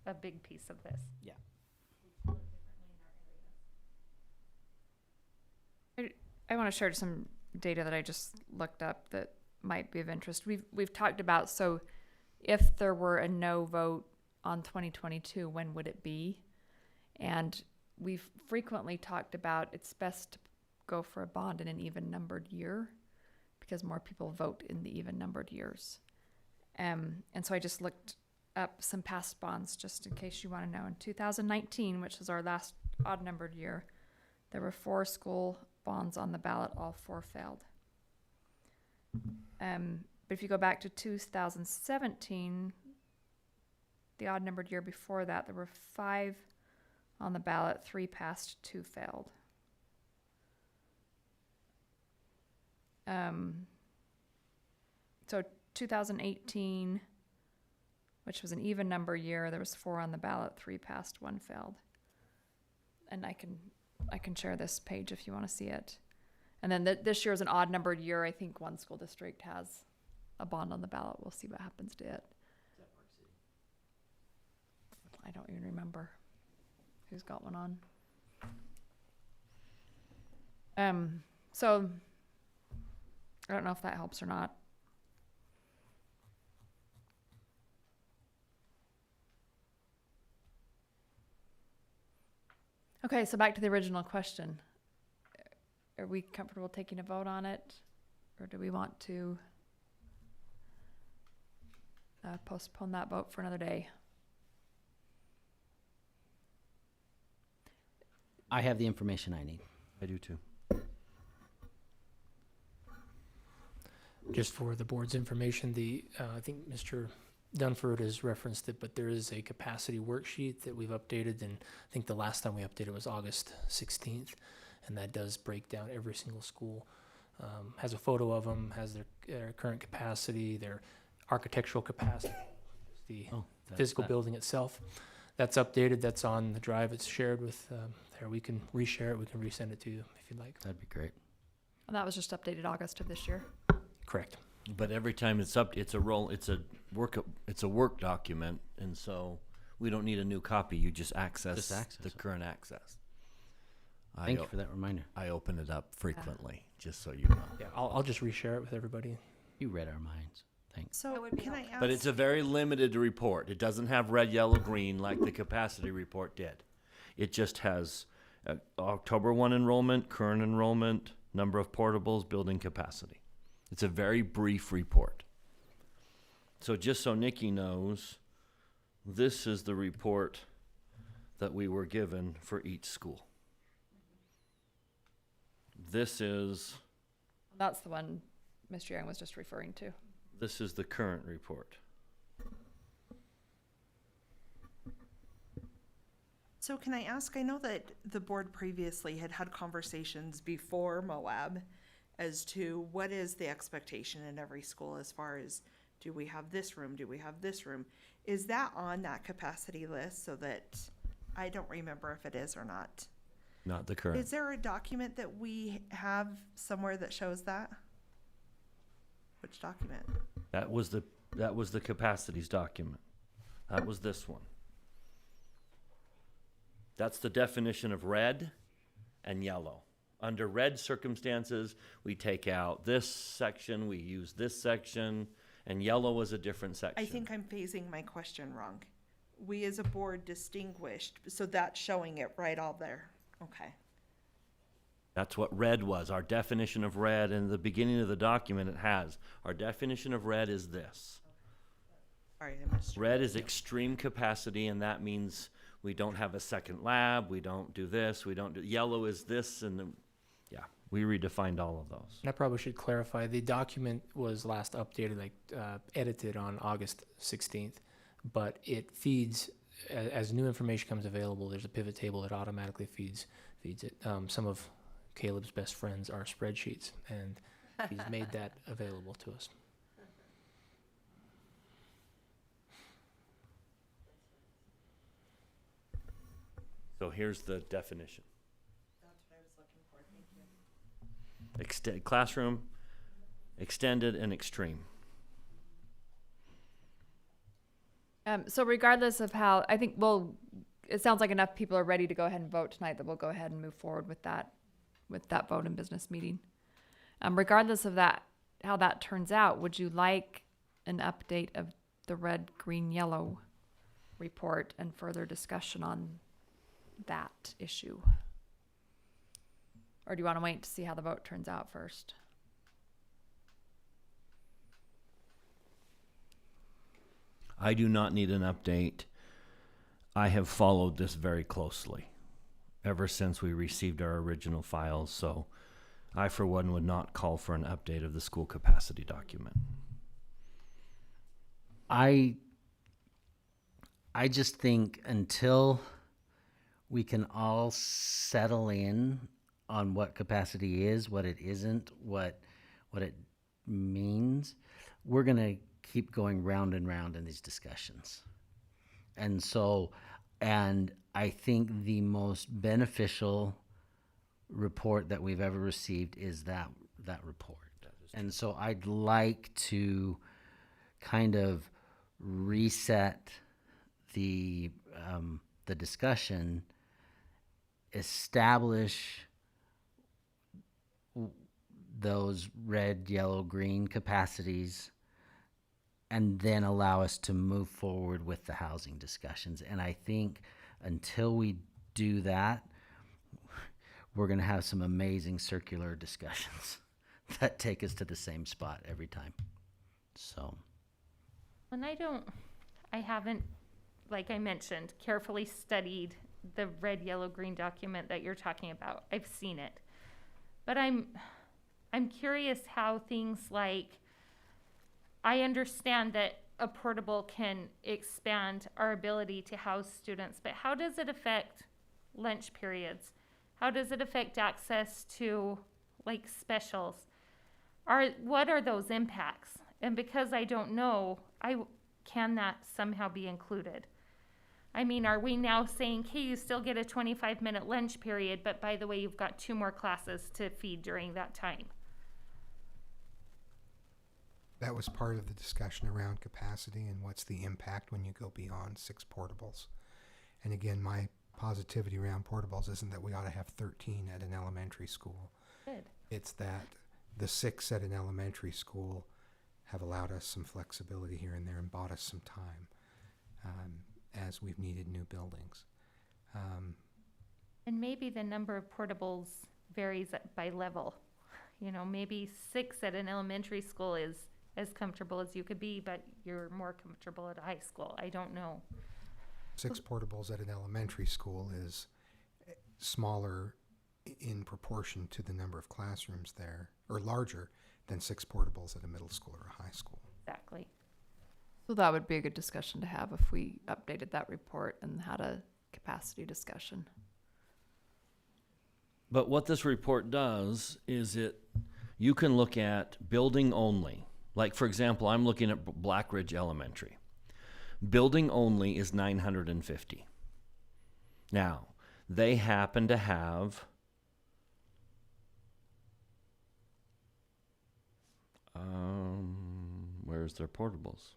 a big piece of this. Yeah. I want to share some data that I just looked up that might be of interest. We've talked about, so if there were a no vote on 2022, when would it be? And we've frequently talked about it's best to go for a bond in an even numbered year because more people vote in the even numbered years. And so I just looked up some past bonds just in case you want to know. In 2019, which was our last odd numbered year, there were 4 school bonds on the ballot, all 4 failed. But if you go back to 2017, the odd numbered year before that, there were 5 on the ballot, 3 passed, 2 failed. So 2018, which was an even number year, there was 4 on the ballot, 3 passed, 1 failed. And I can share this page if you want to see it. And then this year is an odd numbered year. I think one school district has a bond on the ballot. We'll see what happens to it. I don't even remember who's got one on. So I don't know if that helps or not. Okay, so back to the original question. Are we comfortable taking a vote on it? Or do we want to postpone that vote for another day? I have the information I need. I do too. Just for the board's information, I think Mr. Dunford has referenced it, but there is a capacity worksheet that we've updated, and I think the last time we updated was August 16th, and that does break down every single school. Has a photo of them, has their current capacity, their architectural capacity, the physical building itself. That's updated. That's on the drive. It's shared with there. We can reshare it. We can resend it to you if you'd like. That'd be great. And that was just updated August of this year. Correct. But every time it's a work document, and so we don't need a new copy. You just access the it. current access. Thank you for that reminder. I open it up frequently, just so you know. Yeah, I'll just reshare it with everybody. You read our minds. Thanks. So can I ask? But it's a very limited report. It doesn't have red, yellow, green like the capacity report did. It just has October 1 enrollment, current enrollment, number of portables, building capacity. It's a very brief report. So just so Nikki knows, this is the report that we were given for each school. This is That's the one Mr. Young was just referring to. the current report. So can I ask, I know that the board previously had conversations before Moab as to what is the expectation in every school as far as, do we have this room, do we have this room? Is that on that capacity list so that, I don't remember if it is or not. Not the current. Is there a document that we have somewhere that shows that? Which document? That was the capacities document. That was this one. That's the definition of red and yellow. Under red circumstances, we take out this section, we use this section, and yellow is a different section. I think I'm phrasing my question wrong. We as a board distinguished, so that's showing it right all there. Okay. That's what red was. Our definition of red, in the beginning of the document, it has. Our definition of red is this. Sorry, I missed. Red is extreme capacity, and that means we don't have a second lab, we don't do this, we don't do, yellow is this, and we redefined all of those. And I probably should clarify, the document was last updated, edited on August 16th, but it feeds, as new information comes available, there's a pivot table that automatically feeds it. Some of Caleb's best friends are spreadsheets, and he's made that available to us. So here's the definition. That's what I was looking for, thank you. Classroom, extended, and extreme. So regardless of how, I think, it sounds like enough people are ready to go ahead and vote tonight that we'll go ahead and move forward with that vote in business meeting. Regardless of that, how that turns out, would you like an update of the red, green, yellow report and further discussion on that issue? Or do you want to wait to see how the vote turns out first? I do not need an update. I have followed this very closely ever since we received our original files, so I, for one, would not call for an update of the school capacity document. I just think until we can all settle in on what capacity is, what it isn't, what it means, we're gonna keep going round and round in these discussions. And so, and I think the most beneficial report that we've ever received is that report. And so I'd like to kind of reset the discussion, establish those red, yellow, green capacities, and then allow us to move forward with the housing discussions. And I think until we do that, we're going to have some amazing circular discussions that take us to the same spot every time. So. And I haven't, like I mentioned, carefully studied the red, yellow, green document that you're talking about. I've seen it. But I'm curious how things like, I understand that a portable can expand our ability to house students, but how does it affect lunch periods? How does it affect access to like specials? What are those impacts? And because I don't know, can that somehow be included? I mean, are we now saying, okay, you still get a 25-minute lunch period, but by the way, you've got 2 more classes to feed during that time? That was part of the discussion around capacity and what's the impact when you go beyond 6 portables. And again, my positivity around portables isn't that we ought to have 13 at an elementary school. Good. It's that the 6 at an elementary school have allowed us some flexibility here and there and bought us some time as we've needed new buildings. And maybe the number of portables varies by level. You know, maybe 6 at an elementary school is as comfortable as you could be, but you're more comfortable at a high school. I don't know. 6 portables at an elementary school is smaller in proportion to the number of classrooms there, or larger than 6 portables at a middle school or a high school. Exactly. So that would be a good discussion to have if we updated that report and had a capacity discussion. But what this report does is you can look at building only. Like, for example, I'm looking at Black Ridge Elementary. Building only is 950. Now, they happen to have where's their portables?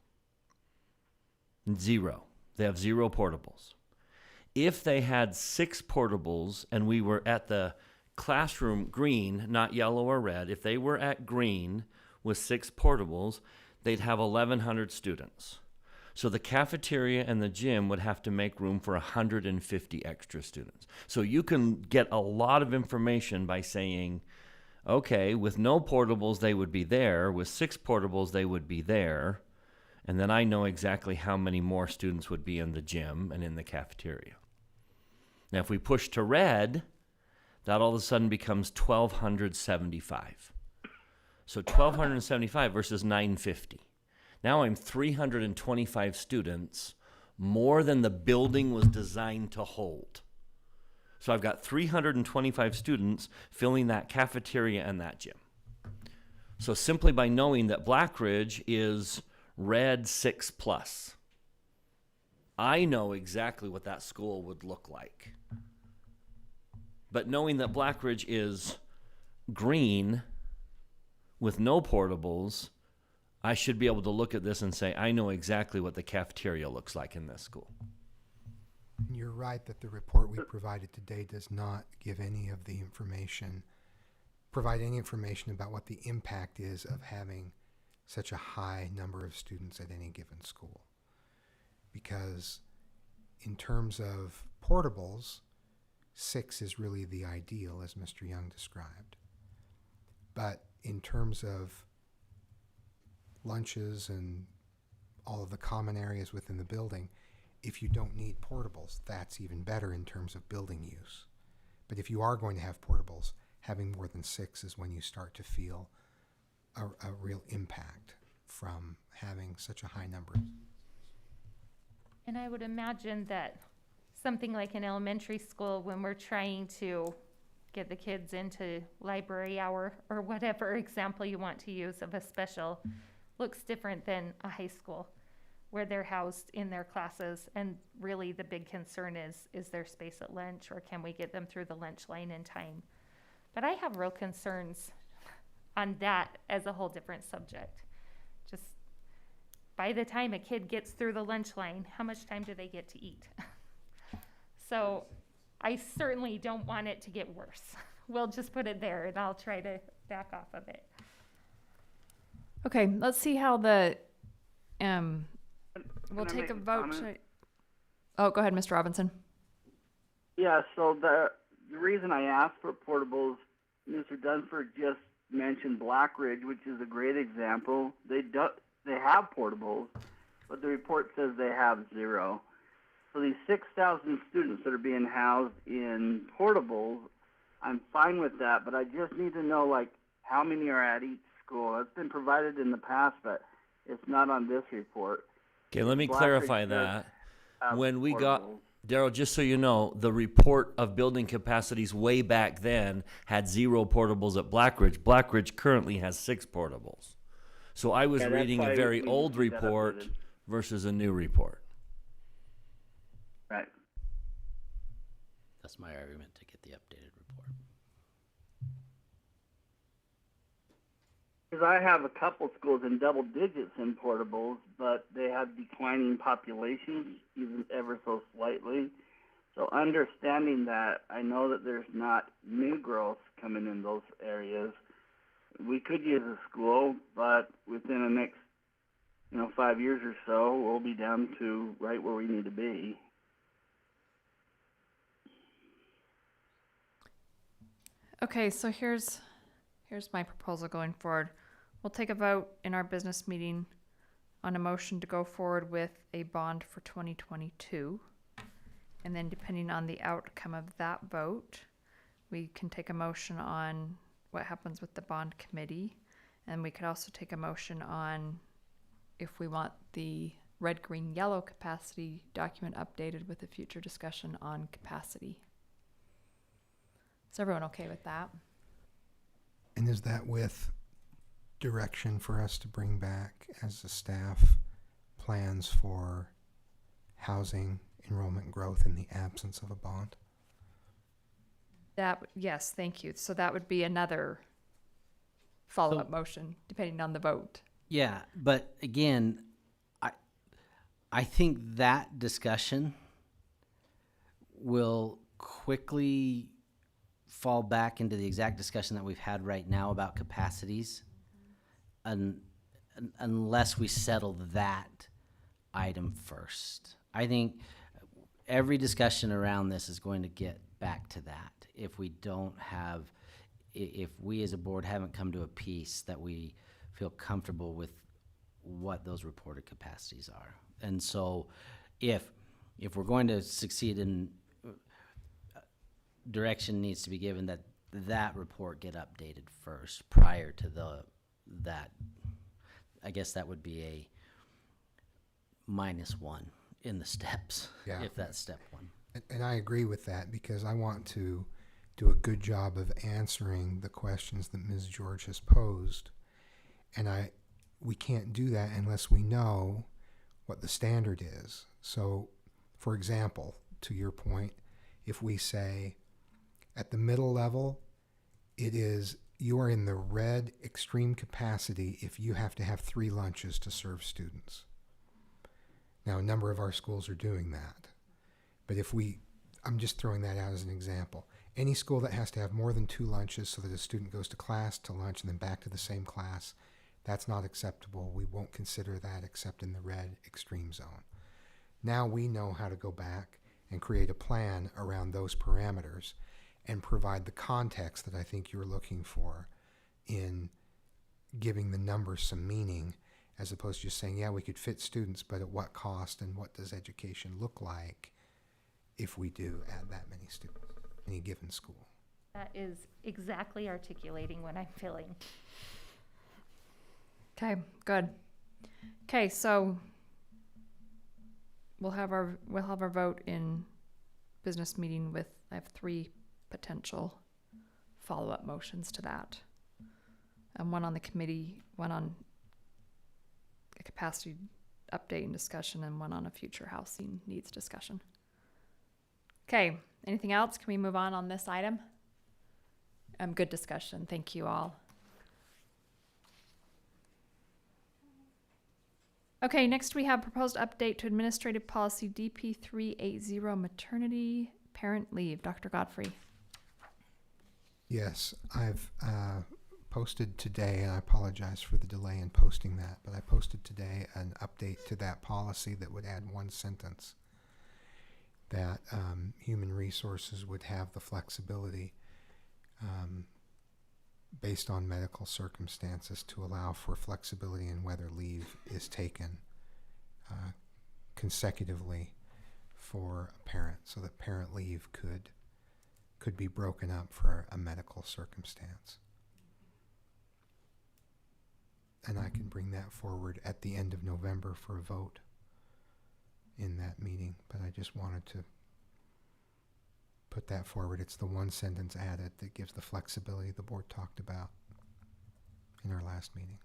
0. They have 0 portables. If they had 6 portables and we were at the classroom green, not yellow or red, if they were at green with 6 portables, they'd have 1,100 students. So the cafeteria and the gym would have to make room for 150 extra students. So you can get a lot of information by saying, okay, with no portables, they would be there. With 6 portables, they would be there. And then I know exactly how many more students would be in the gym and in the cafeteria. Now, if we push to red, that all of a sudden becomes 1,275. So 1,275 versus 950. Now I'm 325 students, more than the building was designed to hold. So I've got 325 students filling that cafeteria and that gym. So simply by knowing that Black Ridge is red 6+, I know exactly what that school would look like. But knowing that Black Ridge is green with no portables, I should be able to look at this and say, I know exactly what the cafeteria looks like in this school. You're right that the report we provided today does not give any of the information, provide any information about what the impact is of having such a high number of students at any given school. Because in terms of portables, 6 is really the ideal, as Mr. Young described. But in terms of lunches and all of the common areas within the building, if you don't need portables, that's even better in terms of building use. But if you are going to have portables, having more than 6 is when you start to feel a real impact from having such a high number. And I would imagine that something like an elementary school, when we're trying to get the kids into library hour or whatever example you want to use of a special, looks different than a high school where they're housed in their classes. And really the big concern is there space at lunch, or can we get them through the lunch line in time? But I have real concerns on that as a whole different subject. Just by the time a kid gets through the lunch line, how much time do they get to eat? So I certainly don't want it to get worse. We'll just put it there and I'll try to back off of it. Okay, let's see how the, we'll Can I take a make a vote. comment? Oh, go ahead, Mr. Robinson. Yeah, so the reason I asked for portables, Mr. Dunford just mentioned Black Ridge, which is a great example. They have portables, but the report says they have 0. So these 6,000 students that are being housed in portables, I'm fine with that, but I just need to know, like, how many are at each school. That's been provided in the past, but it's not on this report. Okay, let me Black clarify Ridge does that. have When we got, portables. Daryl, just so you know, the report of building capacities way back then had 0 portables at Black Ridge. Black Ridge currently has 6 portables. So I was Yeah, that's reading a why very we old need that report updated. versus a new report. Right. That's my argument, to get the updated report. Because I have a couple schools in double digits in portables, but they have declining populations, even ever so slightly. So understanding that, I know that there's not new growth coming in those areas. We could use a school, but within the next, 5 years or so, we'll be down to right where we need to be. Okay, so here's my proposal going forward. We'll take a vote in our business meeting on a motion to go forward with a bond for 2022. And then depending on the outcome of that vote, we can take a motion on what happens with the bond committee. And we could also take a motion on if we want the red, green, yellow capacity document updated with a future discussion on capacity. Is everyone okay with that? And is that with direction for us to bring back as a staff plans for housing enrollment growth in the absence of a bond? Yes, thank you. So that would be another follow-up motion, depending on the vote. Yeah, but again, I think that discussion will quickly fall back into the exact discussion that we've had right now about capacities, unless we settle that item first. I think every discussion around this is going to get back to that if we don't have, if we as a board haven't come to a piece that we feel comfortable with what those reported capacities are. And so if we're going to succeed in direction needs to be given that report get updated first prior to that. I guess that would be a -1 in the steps, Yeah. if that's step 1. And I agree with that, because I want to do a good job of answering the questions that Ms. George has posed. And we can't do that unless we know what the standard is. So, for example, to your point, if we say at the middle level, you are in the red extreme capacity if you have to have 3 lunches to serve students. Now, a number of our schools are doing that. But I'm just throwing that out as an example. Any school that has to have more than 2 lunches so that a student goes to class, to lunch, and then back to the same class, that's not acceptable. We won't consider that except in the red extreme zone. Now we know how to go back and create a plan around those parameters and provide the context that I think you're looking for in giving the numbers some meaning, as opposed to just saying, yeah, we could fit students, but at what cost and what does education look like if we do add that many students in any given school? That is exactly articulating what I'm feeling. Okay, good. Okay, so we'll have our vote in business meeting with, I have 3 potential follow-up motions to that. And one on the committee, one on a capacity update and discussion, and one on a future housing needs discussion. Okay, anything else? Can we move on this item? Good discussion. Thank you all. Okay, next we have proposed update to administrative policy DP 380 maternity parent leave. Dr. Godfrey. Yes, I've posted today, and I apologize for the delay in posting that, but I posted today an update to that policy that would add 1 sentence that human resources would have the flexibility based on medical circumstances to allow for flexibility in whether leave is taken consecutively for a parent, so that parent leave could be broken up for a medical circumstance. And I can bring that forward at the end of November for a vote in that meeting, but I just wanted to put that forward. It's the 1 sentence added that gives the flexibility the board talked about in our last meeting.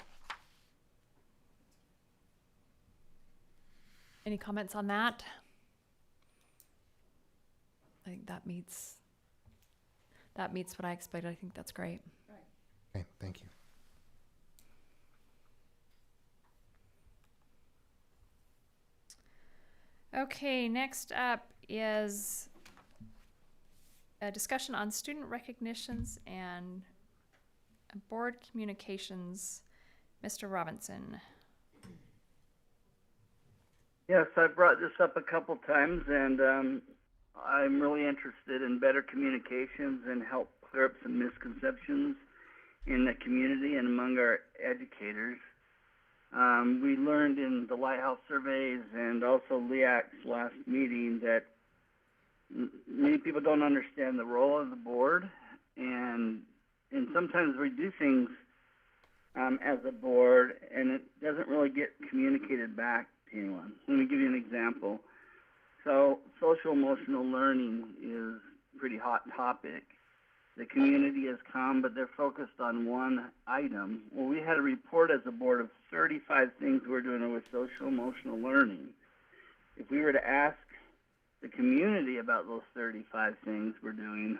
Any comments on that? I think that meets what I expected. I think that's great. Okay, thank you. Okay, next up is a discussion on student recognitions and board communications. Mr. Robinson. Yes, I've brought this up a couple times, and I'm really interested in better communications and help clear up some misconceptions in the community and among our educators. We learned in the Lighthouse surveys and also LEAC's last meeting that many people don't understand the role of the board, and sometimes we do things as a board, and it doesn't really get communicated back to anyone. Let me give you an example. So social emotional learning is a pretty hot topic. The community has come, but they're focused on one item. Well, we had a report as a board of 35 things we're doing with social emotional learning. If we were to ask the community about those 35 things we're doing,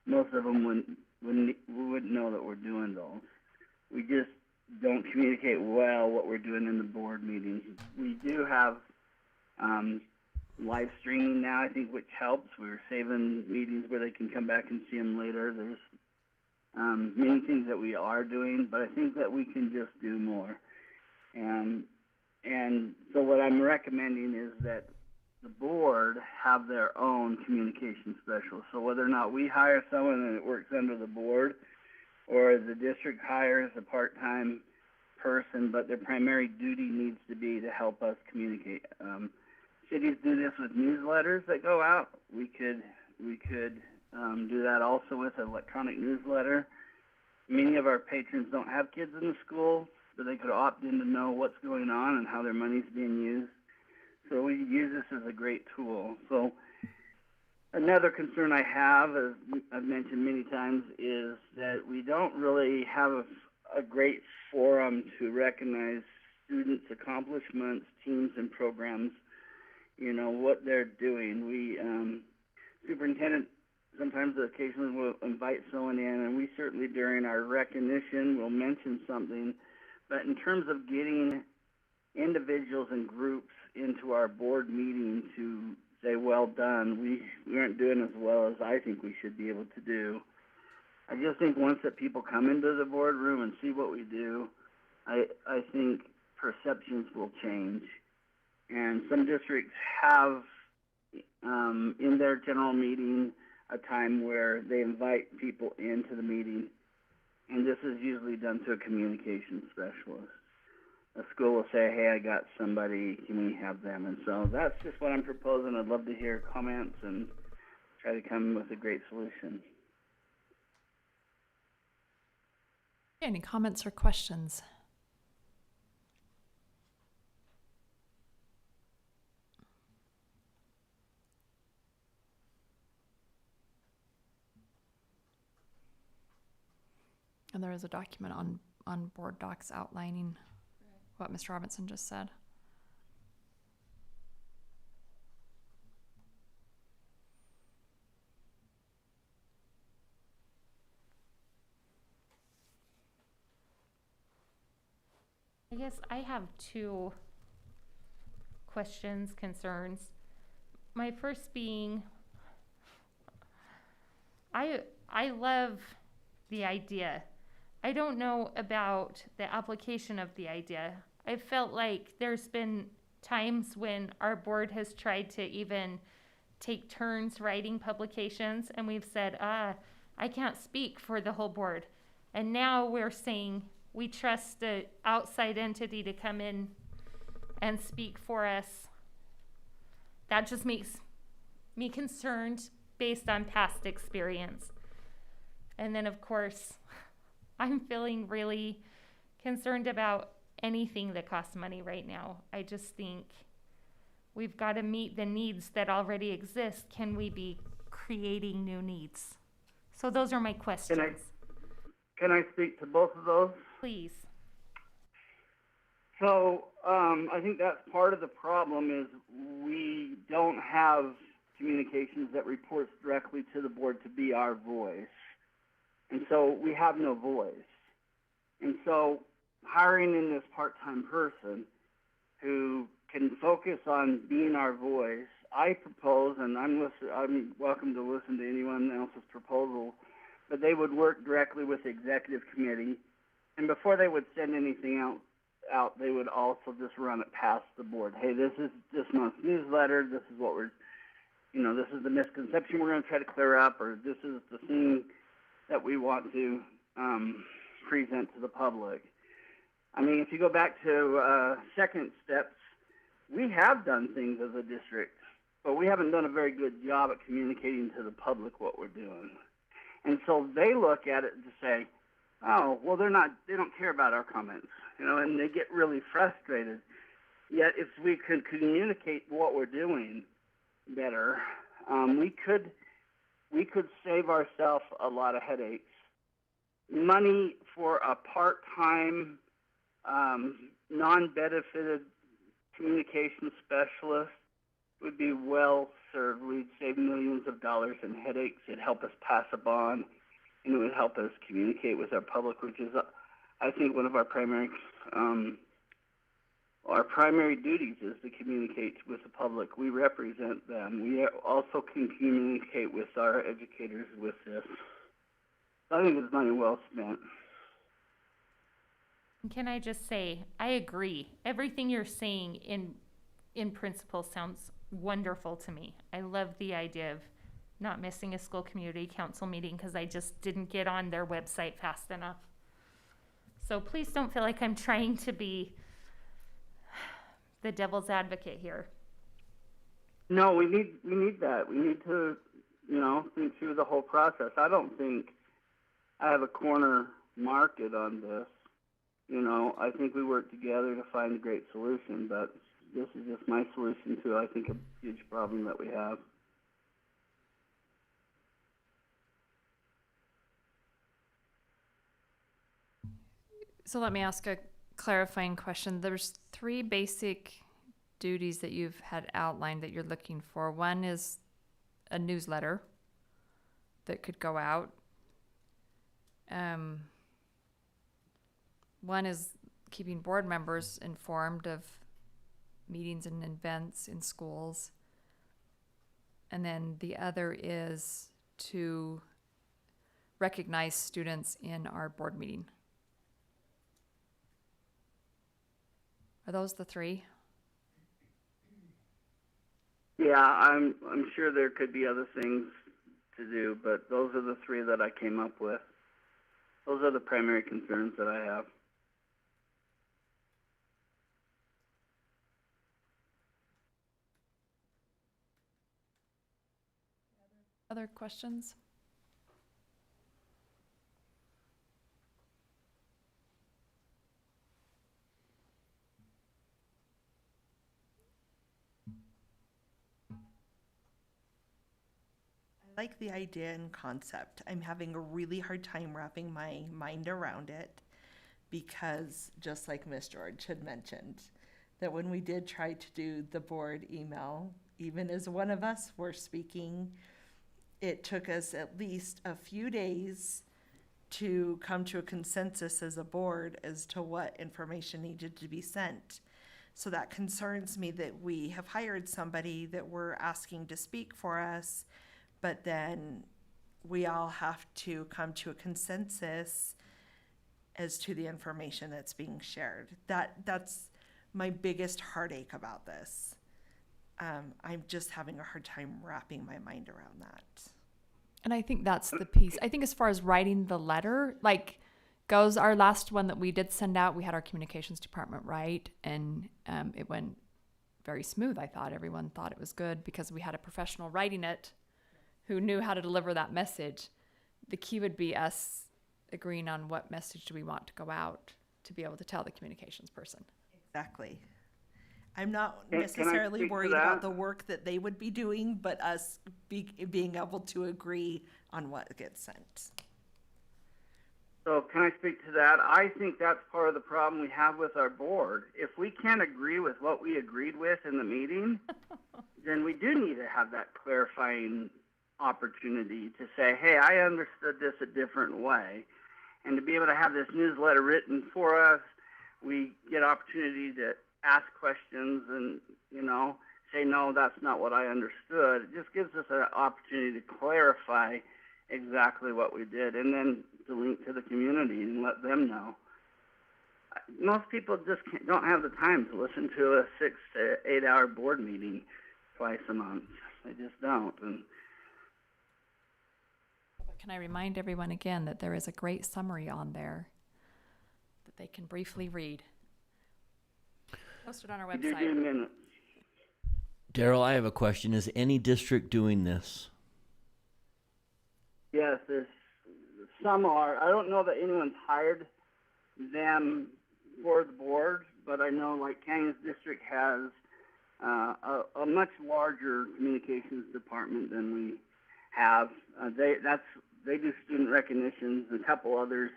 most of them wouldn't know that we're doing those. We just don't communicate well what we're doing in the board meetings. We do have live streaming now, I think, which helps. We're saving meetings where they can come back and see them later. There's many things that we are doing, but I think that we can just do more. And so what I'm recommending is that the board have their own communication specialist. So whether or not we hire someone and it works under the board, or the district hires a part-time person, but their primary duty needs to be to help us communicate. Cities do this with newsletters that go out. We could do that also with an electronic newsletter. Many of our patrons don't have kids in the school, so they could opt in to know what's going on and how their money's being used. So we use this as a great tool. So another concern I have, as I've mentioned many times, is that we don't really have a great forum to recognize students' accomplishments, teams, and programs, you know, what they're doing. We, superintendent sometimes occasionally will invite someone in, and we certainly during our recognition will mention something. But in terms of getting individuals and groups into our board meeting to say, well done, we aren't doing as well as I think we should be able to do. I just think once that people come into the boardroom and see what we do, I think perceptions will change. And some districts have in their general meeting a time where they invite people into the meeting, and this is usually done to a communications specialist. A school will say, hey, I got somebody, can we have them? And so that's just what I'm proposing. I'd love to hear comments and try to come with a great solution. Any comments or questions? And there is a document on board docs outlining what Mr. Robinson just said. I guess I have two questions, concerns. My first being, I love the idea. I don't know about the application of the idea. I felt like there's been times when our board has tried to even take turns writing publications, and we've said, I can't speak for the whole board. And now we're saying we trust an outside entity to come in and speak for us. That just makes me concerned based on past experience. And then, of course, I'm feeling really concerned about anything that costs money right now. I just think we've got to meet the needs that already exist. Can we be creating new needs? So those are my questions. Can I speak to both of those? Please. So I think that's part of the problem is we don't have communications that reports directly to the board to be our voice. And so we have no voice. And so hiring in this part-time person who can focus on being our voice, I propose, and I'm welcome to listen to anyone else's proposal, but they would work directly with the executive committee. And before they would send anything out, they would also just run it past the board. Hey, this is this month's newsletter. This is what this is the misconception we're going to try to clear up, or this is the thing that we want to present to the public. I mean, if you go back to second steps, we have done things as a district, but we haven't done a very good job at communicating to the public what we're doing. And so they look at it to say, oh, well, they don't care about our comments, and they get really frustrated. Yet if we could communicate what we're doing better, we could save ourselves a lot of headaches. Money for a part-time, non-benefited communication specialist would be well served. We'd save millions of dollars in headaches. It'd help us pass a bond, and it would help us communicate with our public, which is, I think, one of our primary duties is to communicate with the public. We represent them. We also can communicate with our educators with this. I think it's money well spent. Can I just say, I agree. Everything you're saying in principle sounds wonderful to me. I love the idea of not missing a school community council meeting because I just didn't get on their website fast enough. So please don't feel like I'm trying to be the devil's advocate here. No, we need that. We need to, think through the whole process. I don't think I have a corner market on this. I think we work together to find a great solution, but this is just my solution to, I think, a huge problem that we have. So let me ask a clarifying question. There's 3 basic duties that you've had outlined that you're looking for. One is a newsletter that could go out. One is keeping board members informed of meetings and events in schools. And then the other is to recognize students in our board meeting. Are those the 3? Yeah, I'm sure there could be other things to do, but those are the three that I came up with. Those are the primary concerns that I have. Other questions? I like the idea and concept. I'm having a really hard time wrapping my mind around it because, just like Miss George had mentioned, that when we did try to do the board email, even as one of us were speaking, it took us at least a few days to come to a consensus as a board as to what information needed to be sent. So that concerns me that we have hired somebody that we're asking to speak for us, but then we all have to come to a consensus as to the information that's being shared. That's my biggest heartache about this. I'm just having a hard time wrapping my mind around that. And I think that's the piece. I think as far as writing the letter, like goes, our last one that we did send out, we had our communications department write, and it went very smooth. I thought everyone thought it was good because we had a professional writing it who knew how to deliver that message. The key would be us agreeing on what message do we want to go out to be able to tell the communications person. Exactly. I'm not Can I necessarily speak to worried that? about the work that they would be doing, but us being able to agree on what gets sent. So can I speak to that? I think that's part of the problem we have with our board. If we can't agree with what we agreed with in the meeting, then we do need to have that clarifying opportunity to say, hey, I understood this a different way. And to be able to have this newsletter written for us, we get opportunity to ask questions and, say, no, that's not what I understood. It just gives us an opportunity to clarify exactly what we did and then to link to the community and let them know. Most people just don't have the time to listen to a 6 to 8 hour board meeting twice a month. They just don't. And Can I remind everyone again that there is a great summary on there that they can briefly read? Posted on our we do website. minutes. Daryl, I have a question. Is any district doing this? Yes, some are. I don't know that anyone's hired them for the board, but I know like Canyons District has a much larger communications department than we have. They do student recognitions. A couple others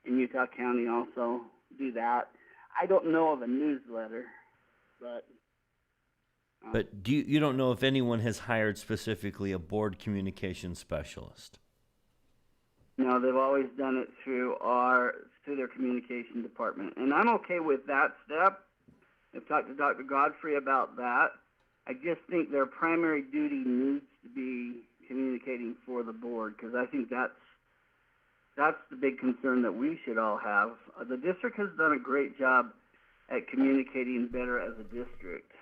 in Utah County also do that. I don't know of a newsletter, but. But you don't know if anyone has hired specifically a board communication specialist? No, they've always done it through their communication department, and I'm okay with that step. I've talked to Dr. Godfrey about that. I just think their primary duty needs to be communicating for the board, because I think that's the big concern that we should all have. The district has done a great job at communicating better as a district.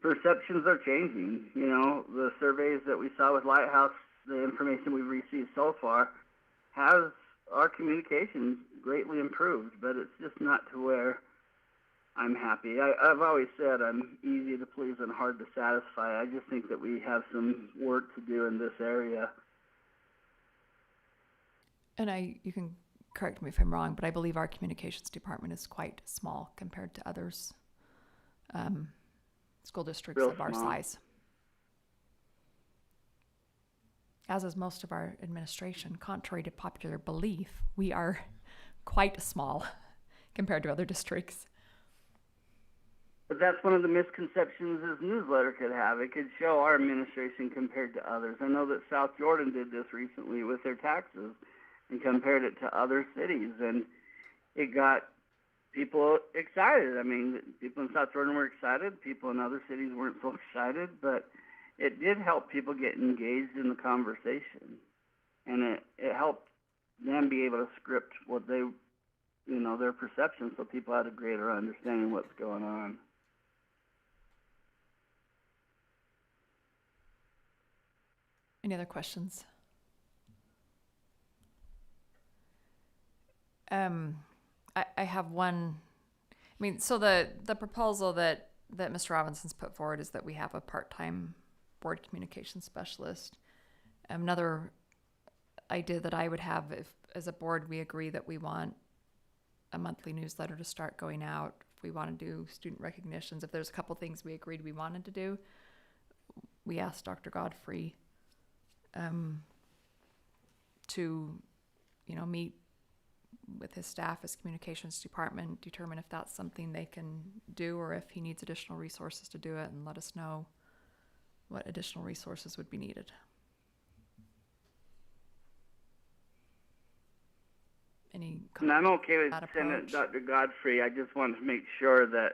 Perceptions are changing. The surveys that we saw with Lighthouse, the information we've received so far, has our communication greatly improved, but it's just not to where I'm happy. I've always said I'm easy to please and hard to satisfy. I just think that we have some work to do in this area. And you can correct me if I'm wrong, but I believe our communications department is quite small compared to others, school districts Real of our small. size. As is most of our administration, contrary to popular belief, we are quite small compared to other districts. But that's one of the misconceptions this newsletter could have. It could show our administration compared to others. I know that South Jordan did this recently with their taxes and compared it to other cities, and it got people excited. I mean, people in South Jordan were excited. People in other cities weren't so excited, but it did help people get engaged in the conversation, and it helped them be able to script what they, their perception, so people had a greater understanding of what's going on. Any other questions? I have one. I mean, so the proposal that Mr. Robinson's put forward is that we have a part-time board communication specialist. Another idea that I would have, if as a board we agree that we want a monthly newsletter to start going out, if we want to do student recognitions, if there's a couple things we agreed we wanted to do, we asked Dr. Godfrey to, meet with his staff, his communications department, determine if that's something they can do or if he needs additional resources to do it, and let us know what additional resources would be needed. Any And I'm okay with that sending approach? Dr. Godfrey. I just want to make sure that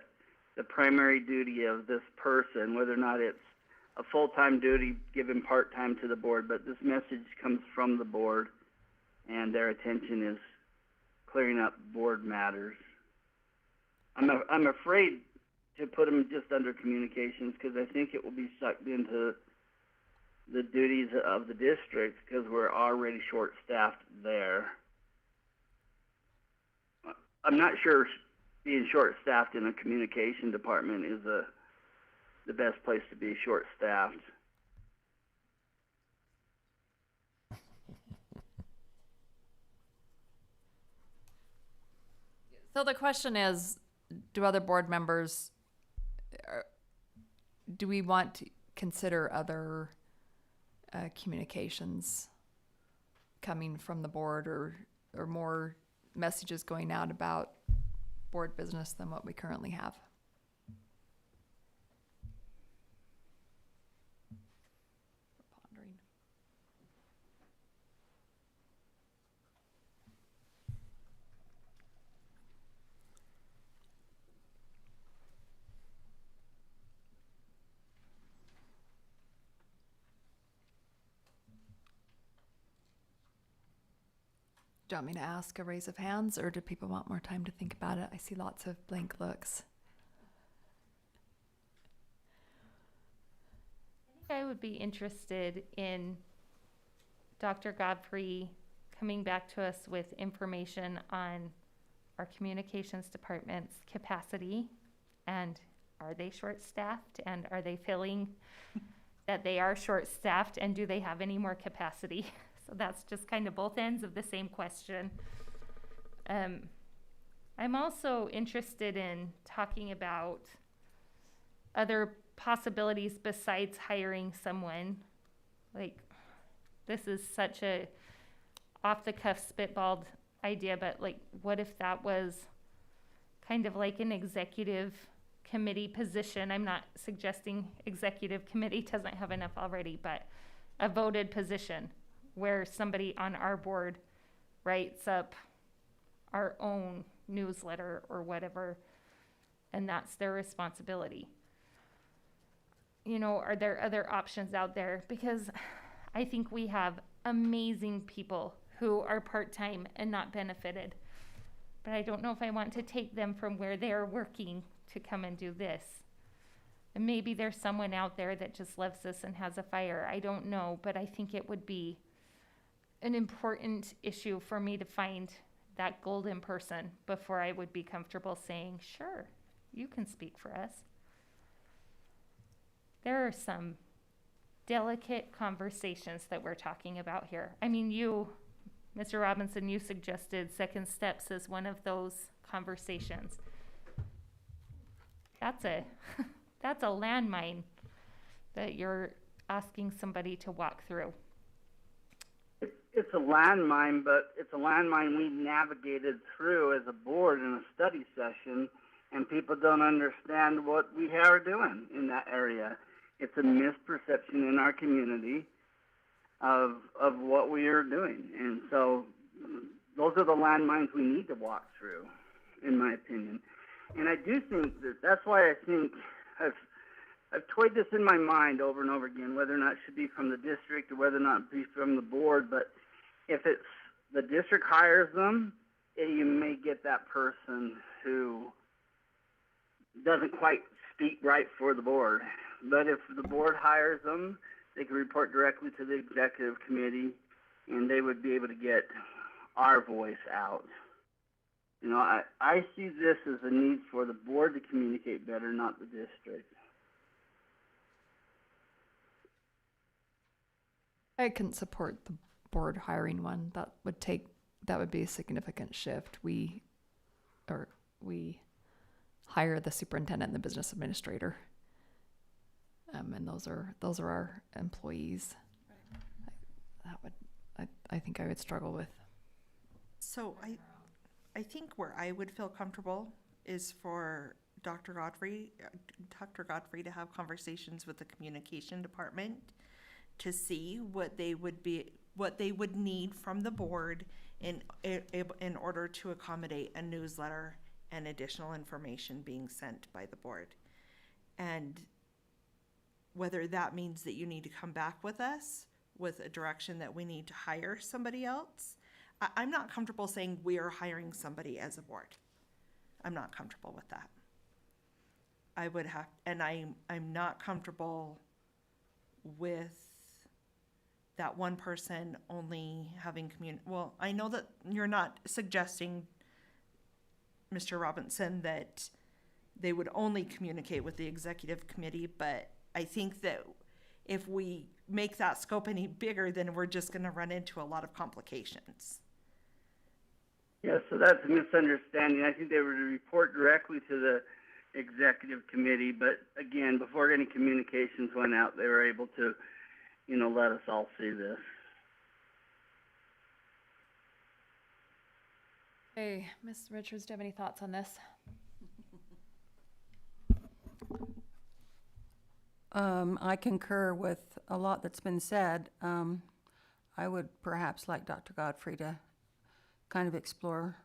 the primary duty of this person, whether or not it's a full-time duty given part-time to the board, but this message comes from the board and their attention is clearing up board matters. I'm afraid to put them just under communications because I think it will be sucked into the duties of the district because we're already short-staffed there. I'm not sure being short-staffed in a communication department is the best place to be short-staffed. So the question is, do other board members, do we want to consider other communications coming from the board or more messages going out about board business than what we currently have? Pondering. Do you want me to ask a raise of hands, or do people want more time to think about it? I see lots of blank looks. I would be interested in Dr. Godfrey coming back to us with information on our communications department's capacity, and are they short-staffed, and are they feeling that they are short-staffed, and do they have any more capacity? So that's just kind of both ends of the same question. I'm also interested in talking about other possibilities besides hiring someone. Like, this is such a off-the-cuff spitballed idea, but like, what if that was kind of like an executive committee position? I'm not suggesting executive committee doesn't have enough already, but a voted position where somebody on our board writes up our own newsletter or whatever, and that's their responsibility. Are there other options out there? Because I think we have amazing people who are part-time and not benefited. But I don't know if I want to take them from where they're working to come and do this. And maybe there's someone out there that just loves this and has a fire. I don't know, but I think it would be an important issue for me to find that golden person before I would be comfortable saying, sure, you can speak for us. There are some delicate conversations that we're talking about here. I mean, you, Mr. Robinson, you suggested second steps as one of those conversations. That's a landmine that you're asking somebody to walk through. It's a landmine, but it's a landmine we navigated through as a board in a study session, and people don't understand what we are doing in that area. It's a misperception in our community of what we are doing, and so those are the landmines we need to walk through, in my opinion. And I do think that's why I think I've toyed this in my mind over and over again, whether or not it should be from the district or whether or not it be from the board. But if it's the district hires them, you may get that person who doesn't quite speak right for the board. But if the board hires them, they could report directly to the executive committee, and they would be able to get our voice out. You know, I see this as a need for the board to communicate better, not the district. I can support the board hiring one. That would be a significant shift. We hire the superintendent and the business administrator. And those are our employees. I think I would struggle with. So I think where I would feel comfortable is for Dr. Godfrey to have conversations with the communication department to see what they would need from the board in order to accommodate a newsletter and additional information being sent by the board. And whether that means that you need to come back with us with a direction that we need to hire somebody else. I'm not comfortable saying we are hiring somebody as a board. I'm not comfortable with that. I would have, and I'm not comfortable with that one person only having well, I know that you're not suggesting, Mr. Robinson, that they would only communicate with the executive committee, but I think that if we make that scope any bigger, then we're just going to run into a lot of complications. Yeah, so that's a misunderstanding. I think they were to report directly to the executive committee, but again, before any communications went out, they were able to, you know, let us all see this. Hey, Ms. Richards, do you have any thoughts on this? I concur with a lot that's been said. I would perhaps like Dr. Godfrey to kind of explore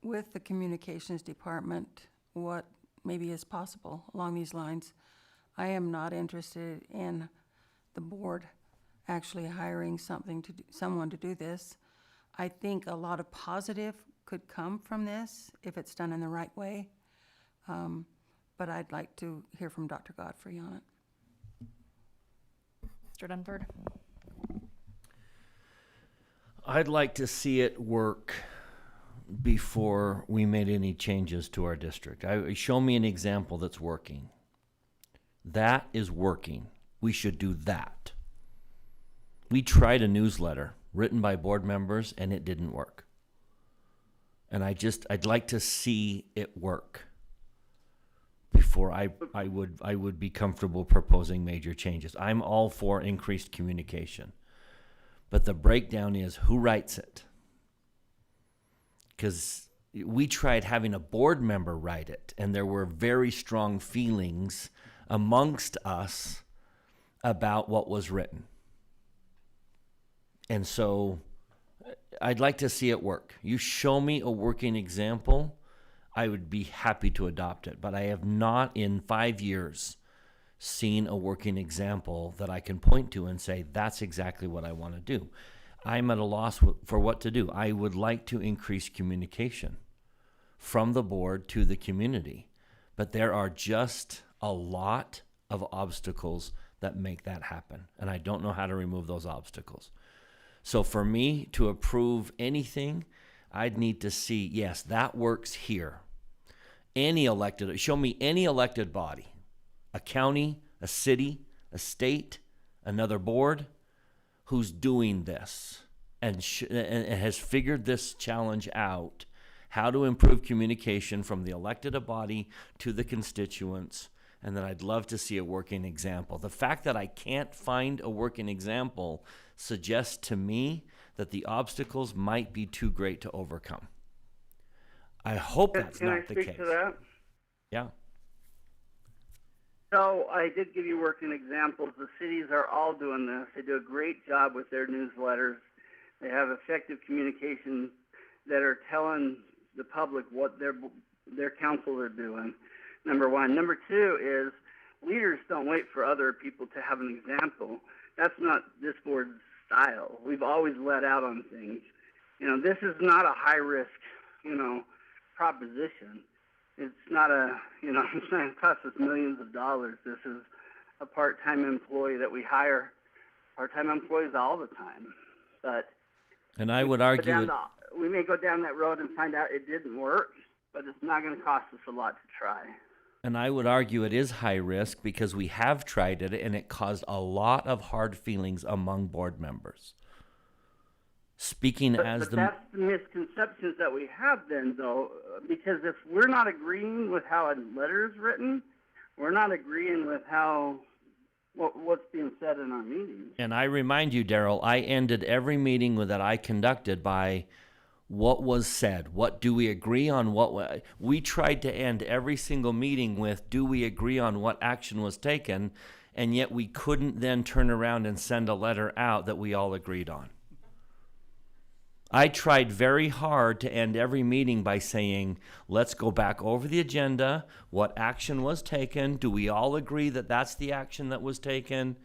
with the communications department what maybe is possible along these lines. I am not interested in the board actually hiring someone to do this. I think a lot of positive could come from this if it's done in the right way. But I'd like to hear from Dr. Godfrey on it. Mr. Dunford? I'd like to see it work before we made any changes to our district. Show me an example that's working. That is working. We should do that. We tried a newsletter written by board members and it didn't work. And I'd like to see it work before I would be comfortable proposing major changes. I'm all for increased communication. But the breakdown is who writes it. Because we tried having a board member write it, and there were very strong feelings amongst us about what was written. And so I'd like to see it work. You show me a working example, I would be happy to adopt it. But I have not in 5 years seen a working example that I can point to and say, that's exactly what I want to do. I'm at a loss for what to do. I would like to increase communication from the board to the community. But there are just a lot of obstacles that make that happen. And I don't know how to remove those obstacles. So for me to approve anything, I'd need to see, yes, that works here. Show me any elected body, a county, a city, a state, another board, who's doing this and has figured this challenge out, how to improve communication from the elected body to the constituents, and then I'd love to see a working example. The fact that I can't find a working example suggests to me that the obstacles might be too great to overcome. I hope that's not the case. Can I speak to that? Yeah. So I did give you working examples. The cities are all doing this. They do a great job with their newsletters. They have effective communications that are telling the public what their councils are doing, number one. Number two is leaders don't wait for other people to have an example. That's not this board's style. We've always let out on things. You know, this is not a high risk, proposition. It's not it's not going to cost us millions of dollars. This is a part-time employee that we hire part-time employees all the time. But And I would argue it, we may go down that road and find out it didn't work, but it's not going to cost us a lot to try. and I would argue it is high risk because we have tried it and it caused a lot of hard feelings among board members. Speaking as But the that's the misconceptions that we have then, though, because if we're not agreeing with how a letter is written, we're not agreeing with what's being said in our meetings. And I remind you, Daryl, I ended every meeting that I conducted by what was said. What do we agree on? We tried to end every single meeting with, do we agree on what action was taken? And yet we couldn't then turn around and send a letter out that we all agreed on. I tried very hard to end every meeting by saying, let's go back over the agenda. What action was taken? Do we all agree that that's the action that was taken?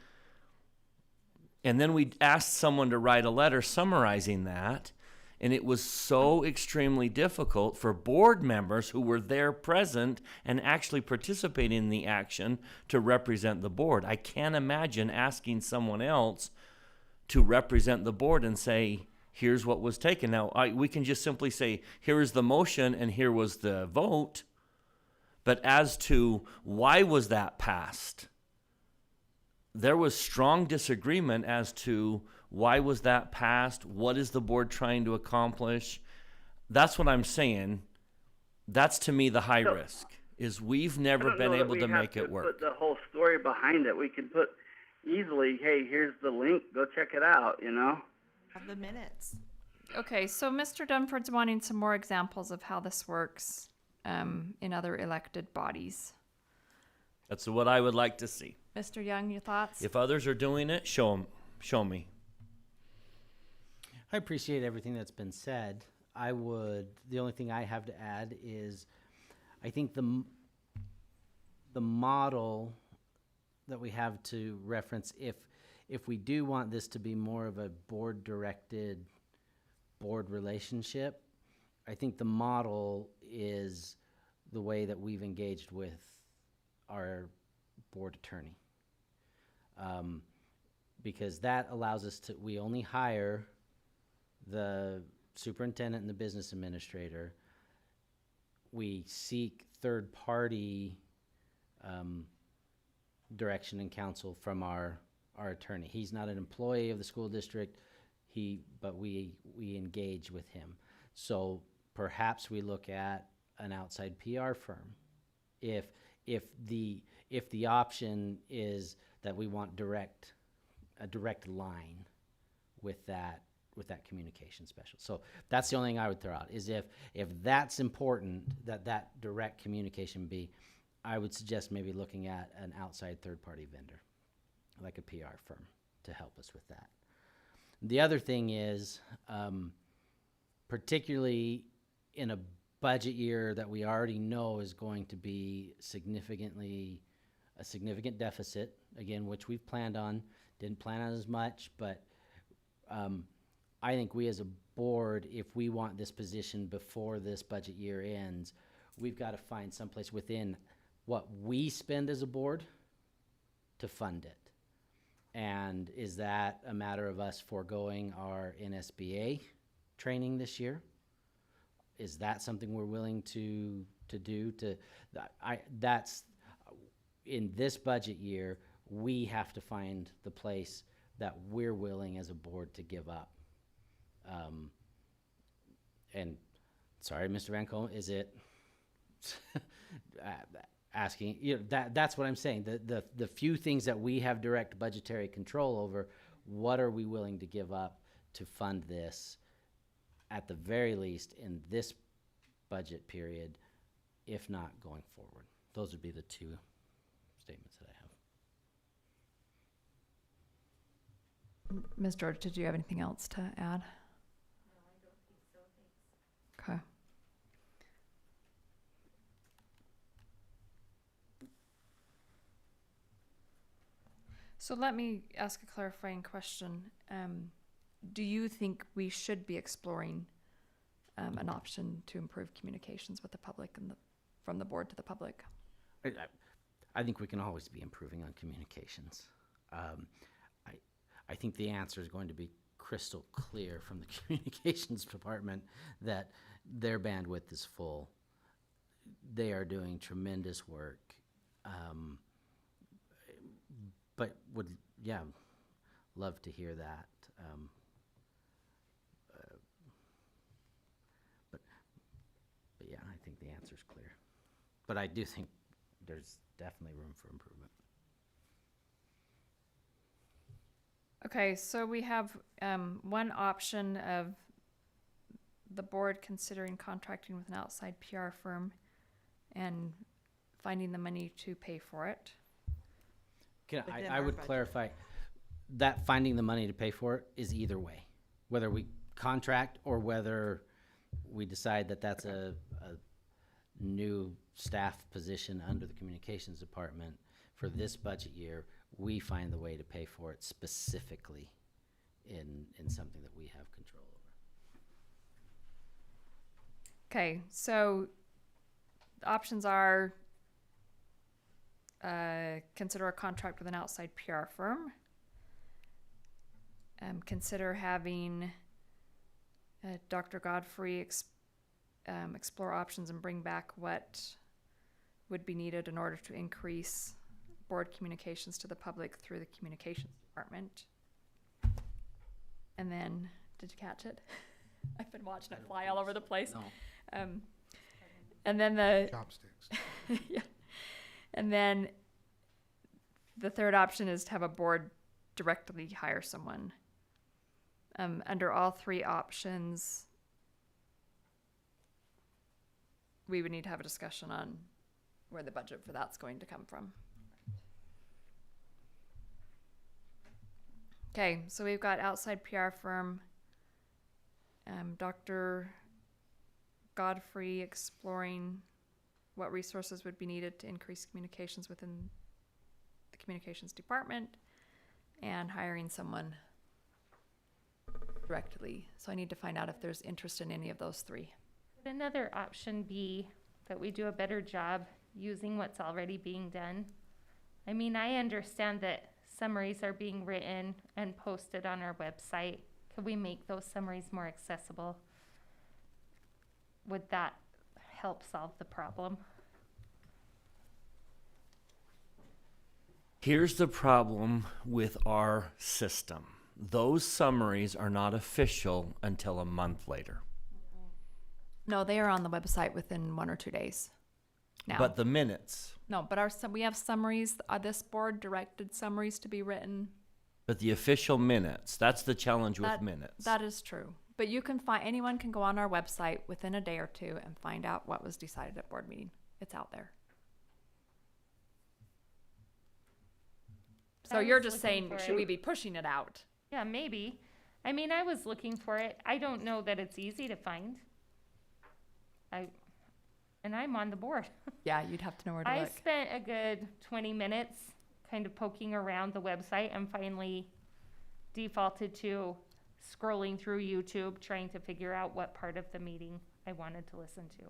And then we asked someone to write a letter summarizing that. And it was so extremely difficult for board members who were there present and actually participating in the action to represent the board. I can't imagine asking someone else to represent the board and say, here's what was taken. Now, we can just simply say, here is the motion and here was the vote. But as to why was that passed, there was strong disagreement as to why was that passed? What is the board trying to accomplish? That's what I'm saying. That's to me the high risk, is we've never been able to make it work. Put the whole story behind it. We can put easily, hey, here's the link, go check it out, Of the minutes. Okay, so Mr. Dunford's wanting some more examples of how this works in other elected bodies. That's what I would like to see. Mr. Young, your thoughts? If others are doing it, show me. I appreciate everything that's been said. The only thing I have to add is, I think the model that we have to reference, if we do want this to be more of a board-directed board relationship, I think the model is the way that we've engaged with our board attorney. Because that allows us to, we only hire the superintendent and the business administrator. We seek third-party direction and counsel from our attorney. He's not an employee of the school district, but we engage with him. So perhaps we look at an outside PR firm. If the option is that we want a direct line with that communication specialist. So that's the only thing I would throw out, is if that's important, that direct communication be, I would suggest maybe looking at an outside third-party vendor, like a PR firm, to help us with that. The other thing is, particularly in a budget year that we already know is going to be a significant deficit, again, which we've planned on, didn't plan on as much, but I think we as a board, if we want this position before this budget year ends, we've got to find someplace within what we spend as a board to fund it. And is that a matter of us foregoing our NSBA training this year? Is that something we're willing to do? That's in this budget year, we have to find the place that we're willing as a board to give up. And sorry, Mr. Van Coen, is it asking, that's what I'm saying. The few things that we have direct budgetary control over, what are we willing to give up to fund this, at the very least in this budget period, if not going forward? Those would be the two statements that I have. Ms. George, did you have anything else to add? No, I don't think so, thanks. Okay. So let me ask a clarifying question. Do you think we should be exploring an option to improve communications with the public and from the board to the public? I think we can always be improving on communications. I think the answer is going to be crystal clear from the communications department that their bandwidth is full. They are doing tremendous work. But would, yeah, love to hear that. But yeah, I think the answer's clear. But I do think there's definitely room for improvement. Okay, so we have one option of the board considering contracting with an outside PR firm and finding the money to pay for it. Can Within I our would budget. clarify that finding the money to pay for it is either way, whether we contract or whether we decide that that's a new staff position under the communications department for this budget year. We find the way to pay for it specifically in something that we have control over. Okay, so the options are consider a contract with an outside PR firm. Consider having Dr. Godfrey explore options and bring back what would be needed in order to increase board communications to the public through the communications department. And then, did you catch it? I've been watching it fly all over the place. No. And then the Chopsticks. yeah. And then the third option is to have a board directly hire someone. Under all three options, we would need to have a discussion on where the budget for that's going to come from. Okay, so we've got outside PR firm, Dr. Godfrey exploring what resources would be needed to increase communications within the communications department, and hiring someone directly. So I need to find out if there's interest in any of those three. Could another option be that we do a better job using what's already being done? I mean, I understand that summaries are being written and posted on our website. Could we make those summaries more accessible? Would that help solve the problem? Here's the problem with our system. Those summaries are not official until a month later. No, they are on the website within 1 or 2 days. Now, But the minutes, no, but we have summaries. This board directed summaries to be written. but the official minutes, that's the challenge with That- minutes. That is true. But you can find, anyone can go on our website within a day or two and find out what was decided at board meeting. It's out there. So I you're was just looking saying, for should it. we be pushing it out? Yeah, maybe. I mean, I was looking for it. I don't know that it's easy to find. And I'm on the board. Yeah, you'd have to know where to I look. spent a good 20 minutes kind of poking around the website and finally defaulted to scrolling through YouTube, trying to figure out what part of the meeting I wanted to listen to.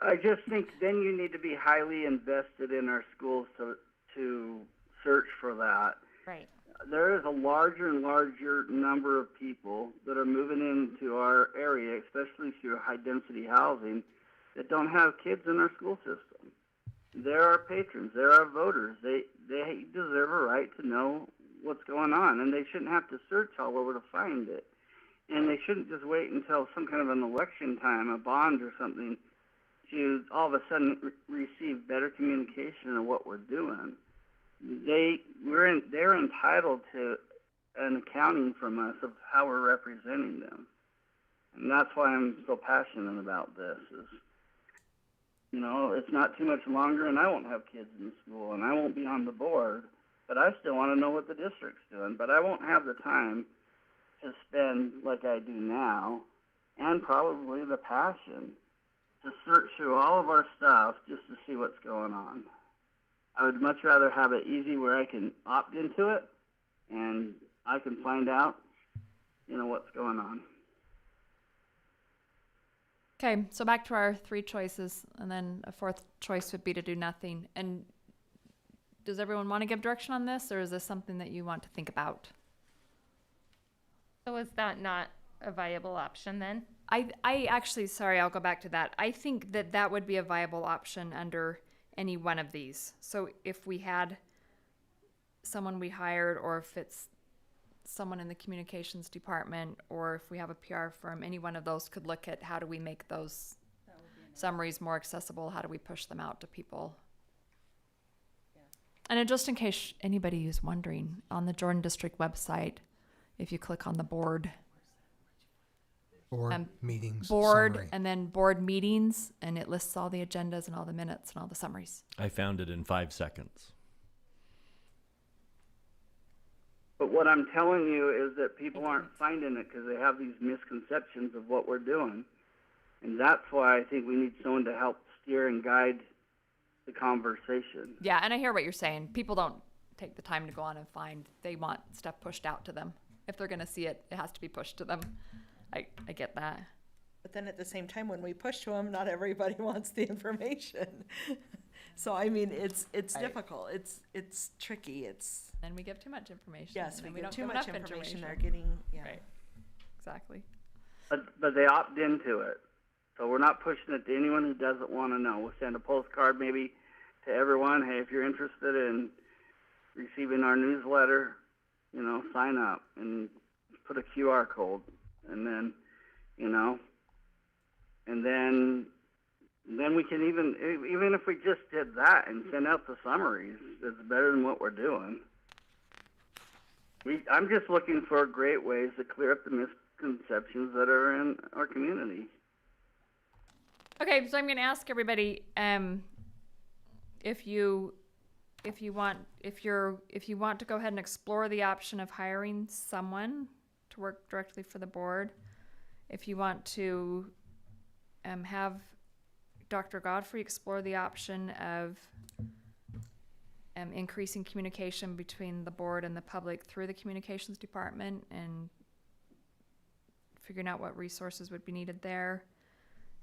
I just think then you need to be highly invested in our schools to search for that. Right. There is a larger and larger number of people that are moving into our area, especially through high density housing, that don't have kids in our school system. They're our patrons. They're our voters. They deserve a right to know what's going on, and they shouldn't have to search all over to find it. And they shouldn't just wait until some kind of an election time, a bond or something, to all of a sudden receive better communication of what we're doing. They're entitled to an accounting from us of how we're representing them, and that's why I'm so passionate about this. It's not too much longer, and I won't have kids in school, and I won't be on the board, but I still want to know what the district's doing. But I won't have the time to spend like I do now, and probably the passion to search through all of our stuff just to see what's going on. I would much rather have it easy where I can opt into it and I can find out, what's going on. Okay, so back to our three choices, and then a fourth choice would be to do nothing. And does everyone want to give direction on this, or is this something that you want to think about? So is that not a viable option then? I actually, sorry, I'll go back to that. I think that that would be a viable option under any one of these. So if we had someone we hired, or if it's someone in the communications department, or if we have a PR firm, any one of those could look at how do we make those summaries more accessible? How do we push them out to people? And then just in case anybody is wondering, on the Jordan District website, if you click on the board Meetings board summary. and then board meetings, and it lists all the agendas and all the minutes and all the summaries. I found it in 5 seconds. But what I'm telling you is that people aren't finding it because they have these misconceptions of what we're doing. And that's why I think we need someone to help steer and guide the conversation. Yeah, and I hear what you're saying. People don't take the time to go on and find. They want stuff pushed out to them. If they're going to see it, it has to be pushed to them. I get that. But then at the same time, when we push to them, not everybody wants the information. So I mean, it's difficult. It's tricky. It's And we give too much information. yes, and we then give don't too give much enough information. They're getting Right. Exactly. But they opt into it. So we're not pushing it to anyone who doesn't want to know. We'll send a postcard maybe to everyone. Hey, if you're interested in receiving our newsletter, you know, sign up and put a QR code. And then, you know, and then we can even if we just did that and send out the summaries, it's better than what we're doing. I'm just looking for great ways to clear up the misconceptions that are in our community. Okay, so I'm going to ask everybody if you want to go ahead and explore the option of hiring someone to work directly for the board, if you want to have Dr. Godfrey explore the option of increasing communication between the board and the public through the communications department and figuring out what resources would be needed there.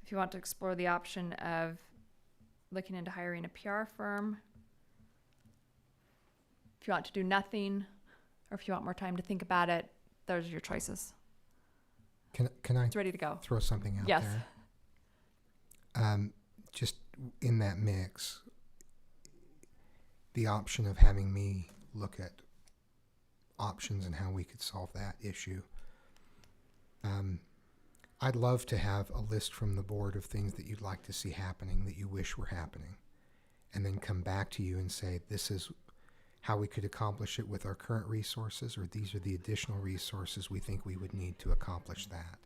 If you want to explore the option of looking into hiring a PR firm, if you want to do nothing, or if you want more time to think about it, those are your choices. Can I It's ready to go. throw something out Yes. there? Just in that mix, the option of having me look at options and how we could solve that issue. I'd love to have a list from the board of things that you'd like to see happening, that you wish were happening, and then come back to you and say, this is how we could accomplish it with our current resources, or these are the additional resources we think we would need to accomplish that.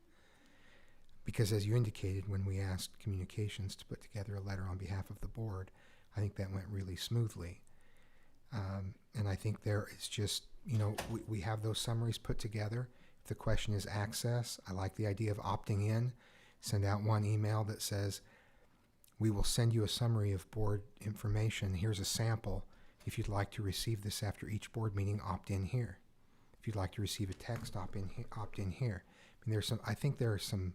Because as you indicated, when we asked communications to put together a letter on behalf of the board, I think that went really smoothly. And I think there is just, you know, we have those summaries put together. If the question is access, I like the idea of opting in. Send out one email that says, we will send you a summary of board information. Here's a sample. If you'd like to receive this after each board meeting, opt in here. If you'd like to receive a text, opt in here. I mean,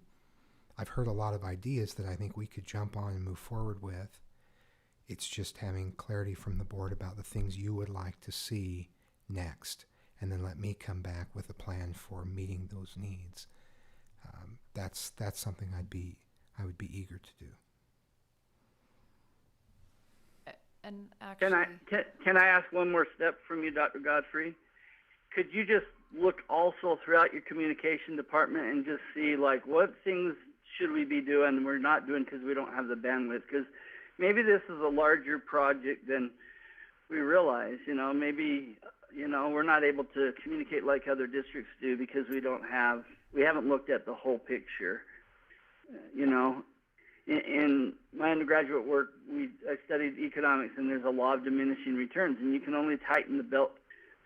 I've heard a lot of ideas that I think we could jump on and move forward with. It's just having clarity from the board about the things you would like to see next, and then let me come back with a plan for meeting those needs. That's something I would be eager to do. And actually, Can I ask one more step from you, Dr. Godfrey? Could you just look also throughout your communication department and just see, like, what things should we be doing and we're not doing because we don't have the bandwidth? Because maybe this is a larger project than we realize. You know, maybe, you know, we're not able to communicate like other districts do because we haven't looked at the whole picture. You know, in my undergraduate work, I studied economics, and there's a law of diminishing returns, and you can only tighten the belt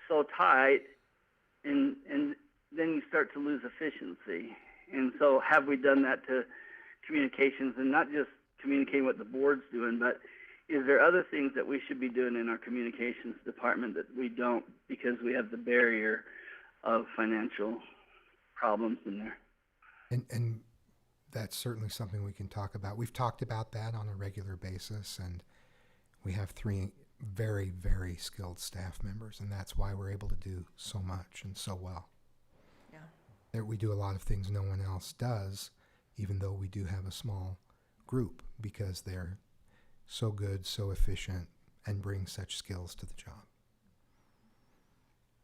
so tight, and then you start to lose efficiency. And so have we done that to communications, and not just communicating what the board's doing, but is there other things that we should be doing in our communications department that we don't because we have the barrier of financial problems in there? And that's certainly something we can talk about. We've talked about that on a regular basis, and we have 3 very, very skilled staff members, and that's why we're able to do so much and so well. Yeah. We do a lot of things no one else does, even though we do have a small group, because they're so good, so efficient, and bring such skills to the job.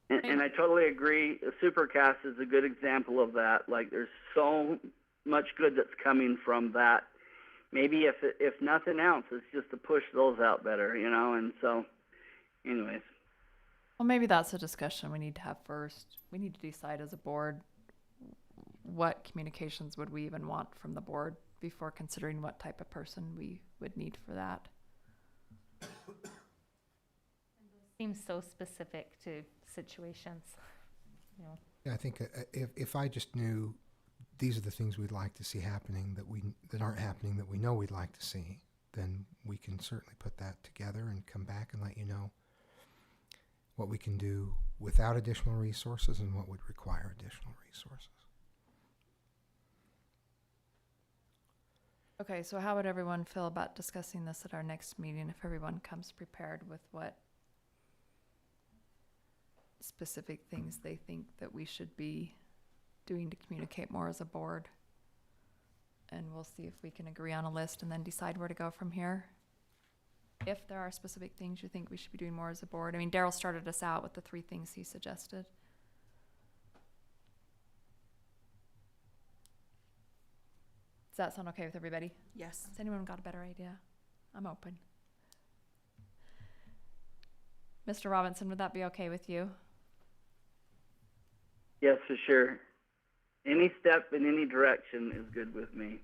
And I totally agree. Supercast is a good example of that. Like, there's so much good that's coming from that. Maybe if nothing else, it's just to push those out better, you know. And so, anyways. Well, maybe that's a discussion we need to have first. We need to decide as a board what communications would we even want from the board before considering what type of person we would need for that. Seems so specific to situations, you know. Yeah, I think if I just knew these are the things we'd like to see happening that aren't happening that we know we'd like to see, then we can certainly put that together and come back and let you know what we can do without additional resources and what would require additional resources. Okay, so how would everyone feel about discussing this at our next meeting if everyone comes prepared with what specific things they think that we should be doing to communicate more as a board? And we'll see if we can agree on a list and then decide where to go from here. If there are specific things you think we should be doing more as a board. I mean, Daryl started us out with the 3 things he suggested. Does that sound okay with everybody? Yes. Has anyone got a better idea? I'm open. Mr. Robinson, would that be okay with you? Yes, for sure. Any step in any direction is good with me.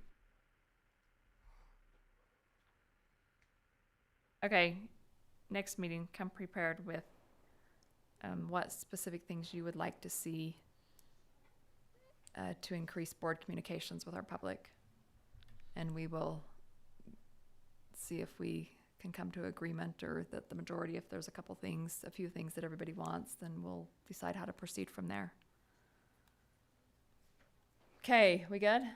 Okay, next meeting, come prepared with what specific things you would like to see to increase board communications with our public. And we will see if we can come to agreement, or that the majority, if there's a few things that everybody wants, then we'll decide how to proceed from there. Okay, we good? All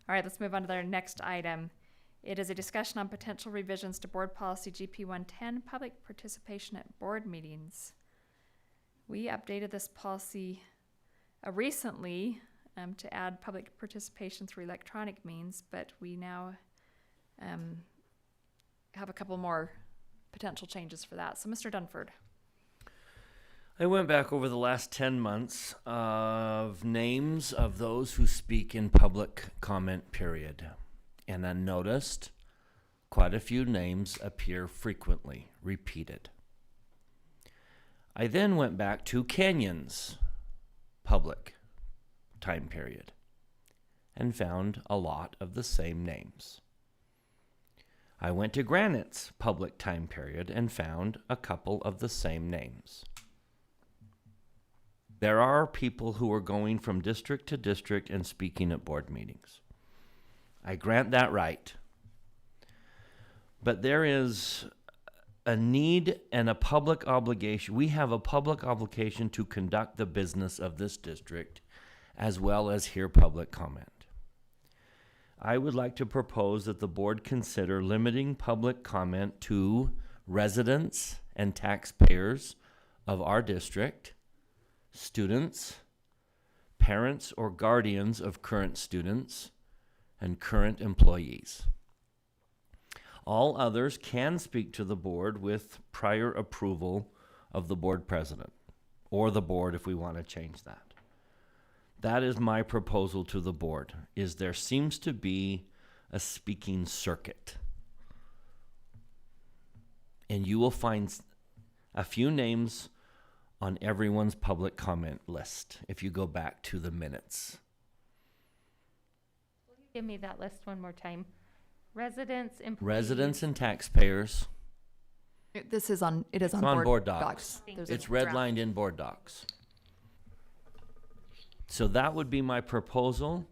right, let's move on to our next item. It is a discussion on potential revisions to Board Policy GP 110, public participation at board meetings. We updated this policy recently to add public participation through electronic means, but we now have a couple more potential changes for that. So, Mr. Dunford. I went back over the last 10 months of names of those who speak in public comment period, and I noticed quite a few names appear frequently, repeated. I then went back to Canyon's public time period and found a lot of the same names. I went to Granite's public time period and found a couple of the same names. There are people who are going from district to district and speaking at board meetings. I grant that right. But there is a need and a public obligation. We have a public obligation to conduct the business of this district as well as hear public comment. I would like to propose that the board consider limiting public comment to residents and taxpayers of our district, students, parents or guardians of current students, and current employees. All others can speak to the board with prior approval of the board president, or the board if we want to change that. That is my proposal to the board, is there seems to be a speaking circuit. And you will find a few names on everyone's public comment list if you go back to the minutes. Give me that list one more time. Residents, employees. Residents and taxpayers. It is on It's on board board docs. There's a It's draft. redlined in board docs. So that would be my proposal.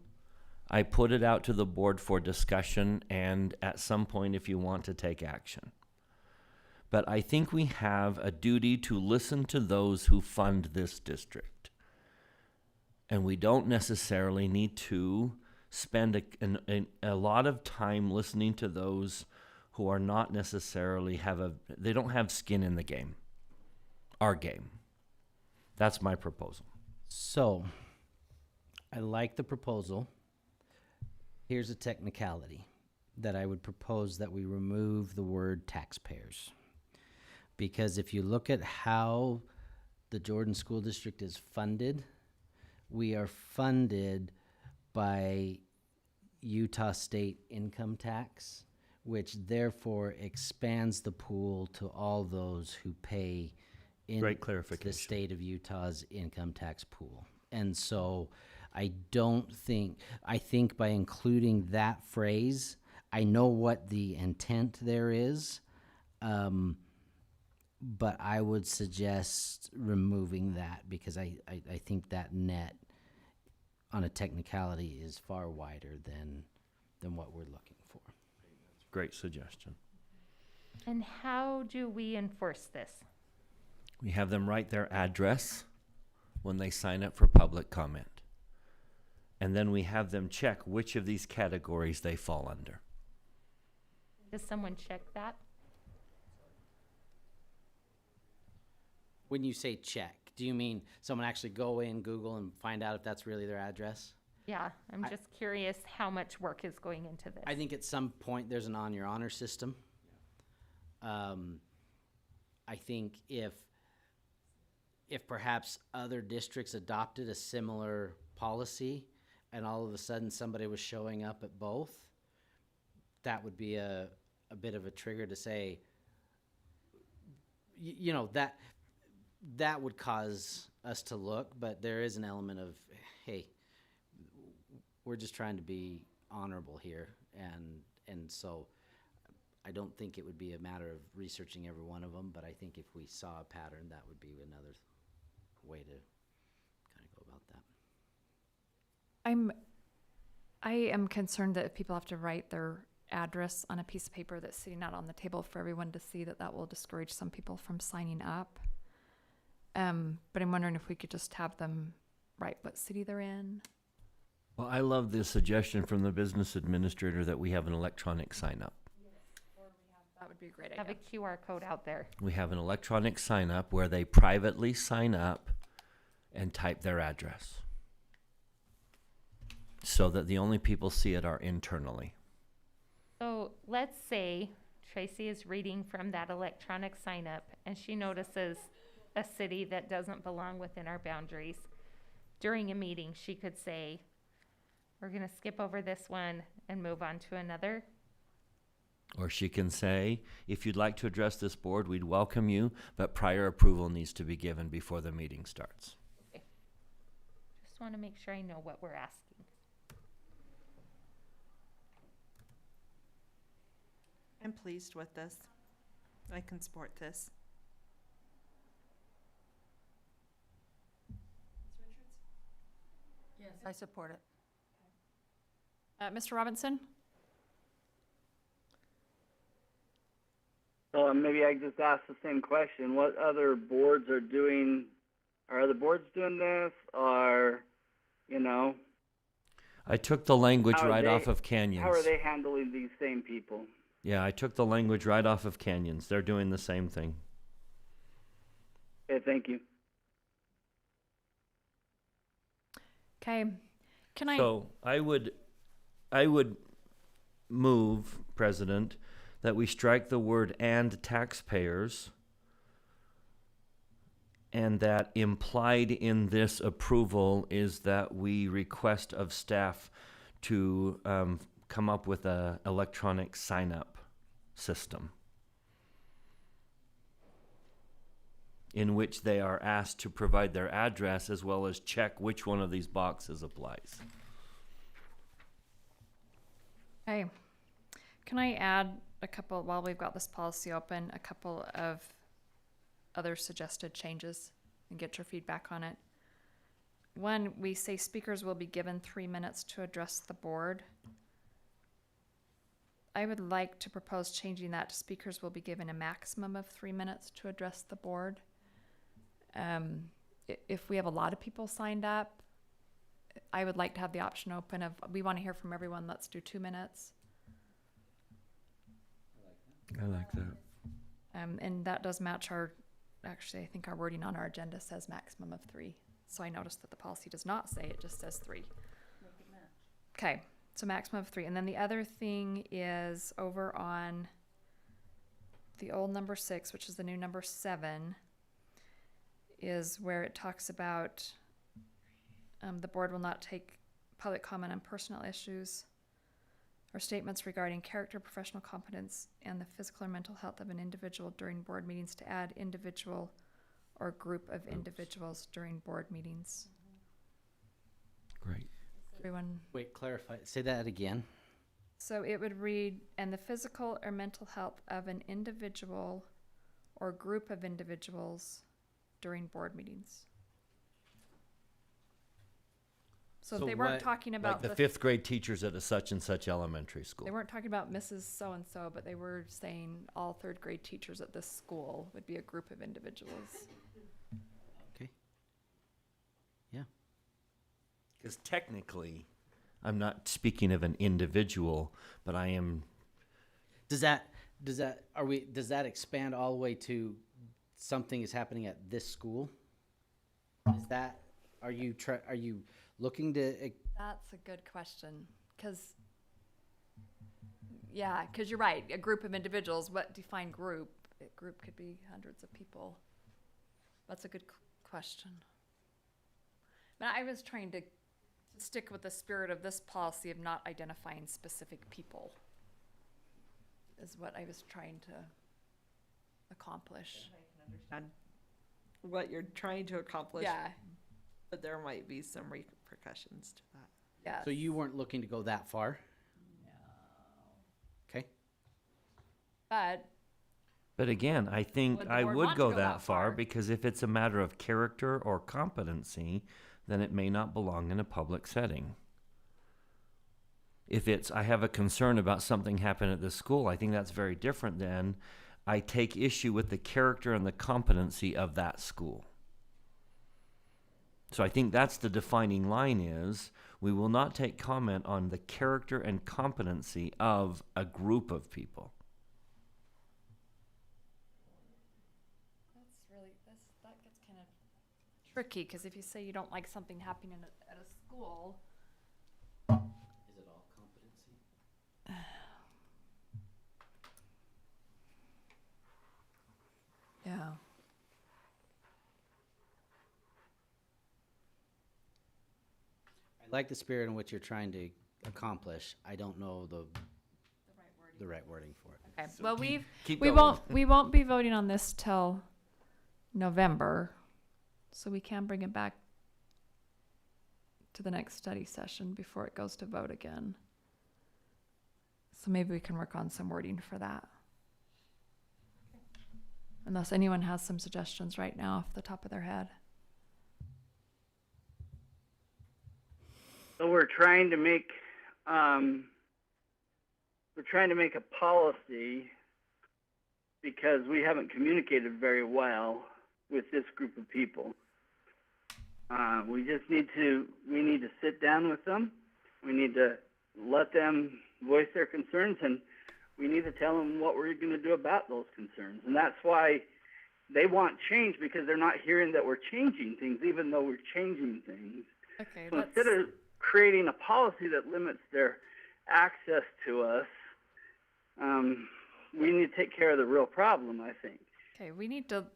I put it out to the board for discussion and at some point if you want to take action. But I think we have a duty to listen to those who fund this district. And we don't necessarily need to spend a lot of time listening to those who are not necessarily they don't have skin in the game, our game. That's my proposal. So, I like the proposal. Here's a technicality that I would propose that we remove the word taxpayers. Because if you look at how the Jordan School District is funded, we are funded by Utah state income tax, which therefore expands the pool to all those who pay in Great clarification. the state of Utah's income tax pool. And so I think by including that phrase, I know what the intent there is, but I would suggest removing that because I think that net on a technicality is far wider than what we're looking for. Great suggestion. And how do we enforce this? We have them write their address when they sign up for public comment. And then we have them check which of these categories they fall under. Does someone check that? When you say check, do you mean someone actually go in Google and find out if that's really their address? Yeah, I'm just curious how much work is going into this. I think at some point there's an on your honor system. I think if perhaps other districts adopted a similar policy and all of a sudden somebody was showing up at both, that would be a bit of a trigger to say, that would cause us to look, but there is an element of, hey, we're just trying to be honorable here. And so I don't think it would be a matter of researching every one of them, but I think if we saw a pattern, that would be another way to kind of go about that. I am concerned that if people have to write their address on a piece of paper that's sitting out on the table for everyone to see, that will discourage some people from signing up. But I'm wondering if we could just have them write what city they're in. Well, I love the suggestion from the business administrator that we have an electronic sign up. That would be a great Have idea. a QR code out there. We have an electronic sign up where they privately sign up and type their address, so that the only people see it are internally. So let's say Tracy is reading from that electronic sign up and she notices a city that doesn't belong within our boundaries. During a meeting, she could say, we're going to skip over this one and move on to another. Or she can say, if you'd like to address this board, we'd welcome you, but prior approval needs to be given before the meeting starts. Just want to make sure I know what we're asking. I'm pleased with this. I can support this. Yes. I support it. Mr. Robinson? Maybe I just ask the same question. What other boards are doing? Are other boards doing this? Or, I took the language How are right they- off of Canyons. how are they handling these same people? Yeah, I took the language right off of Canyons. They're doing the same thing. Okay, thank you. Okay. Can I? So I would move, President, that we strike the word "and taxpayers," and that implied in this approval is that we request of staff to come up with a electronic sign-up system in which they are asked to provide their address as well as check which one of these boxes applies. Okay. Can I add a couple, while we've got this policy open, a couple of other suggested changes and get your feedback on it? One, we say speakers will be given 3 minutes to address the board. I would like to propose changing that to speakers will be given a maximum of 3 minutes to address the board. If we have a lot of people signed up, I would like to have the option open of, we want to hear from everyone, let's do 2 minutes. I like that. And that does match our, actually, I think our wording on our agenda says maximum of 3. So I noticed that the policy does not say, it just says 3. Okay, so maximum of 3. And then the other thing is over on the old number 6, which is the new number 7, is where it talks about the board will not take public comment on personnel issues or statements regarding character, professional competence, and the physical or mental health of an individual during board meetings, to add individual or group of individuals during board meetings. Great. Everyone, Wait, clarify, say that again. so it would read, and the physical or mental health of an individual or group of individuals during board meetings. So if So they weren't what- talking Like about the 5th grade teachers at a such and such elementary school. they weren't talking about Mrs. So-and-so, but they were saying all 3rd grade teachers at this school would be a group of individuals. Okay. Yeah. Because technically, I'm not speaking of an individual, but I am. Does that expand all the way to something is happening at this school? Is that, are you looking to, That's a good question, because, yeah, because you're right, a group of individuals, what define group? A group could be hundreds of people. That's a good question. But I was trying to stick with the spirit of this policy of not identifying specific people, is what I was trying to accomplish. And what you're trying to accomplish, Yeah, but there might be some repercussions to that. yeah. so you weren't looking to go that far? Okay. But again, I think Would the I board would want to go go that that far far? because if it's a matter of character or competency, then it may not belong in a public setting. If it's, I have a concern about something happening at this school, I think that's very different than I take issue with the character and the competency of that school. So I think that's the defining line is, we will not take comment on the character and competency of a group of people. That gets kind of tricky, because if you say you don't like something happening at a school, Is it all competency? yeah. I like the spirit in which you're trying to accomplish. I don't know the right wording for it. Okay, well, Keep we going. won't be voting on this till November, so we can bring it back to the next study session before it goes to vote again. So maybe we can work on some wording for that. Unless anyone has some suggestions right now off the top of their head. So we're trying to make a policy because we haven't communicated very well with this group of people. We need to sit down with them. We need to let them voice their concerns, and we need to tell them what we're going to do about those concerns. And that's why they want change, because they're not hearing that we're changing things, even though we're changing things. Okay, So instead of creating a policy that limits their access to us, we need to take care of the real problem, I think. okay, we need to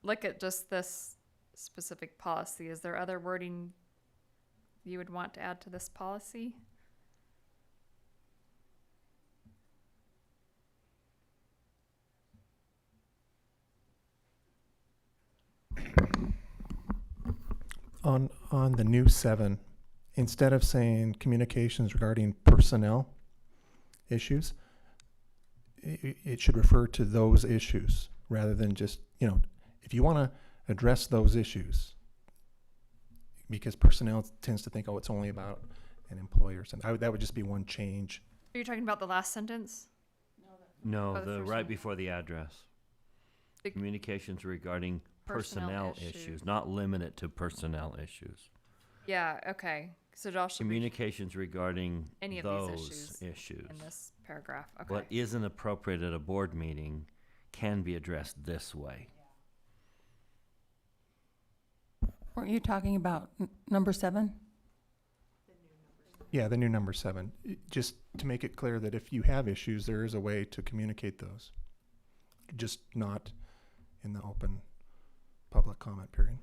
look at just this specific policy. Is there other wording you would want to add to this policy? On the new 7, instead of saying communications regarding personnel issues, it should refer to those issues rather than just, if you want to address those issues, because personnel tends to think, oh, it's only about an employer. So that would just be one change. Are you talking about the last sentence? No, Oh, the the first right one. before the address. The- Communications regarding Personnel personnel issues. issues, not limit it to personnel issues. Yeah, okay. So it all should be Communications regarding Any of those these issues. in this paragraph. Okay. What isn't appropriate at a board meeting can be addressed this way. Weren't you talking about number 7? Yeah, the new number 7. Just to make it clear that if you have issues, there is a way to communicate those. Just not in the open public comment period.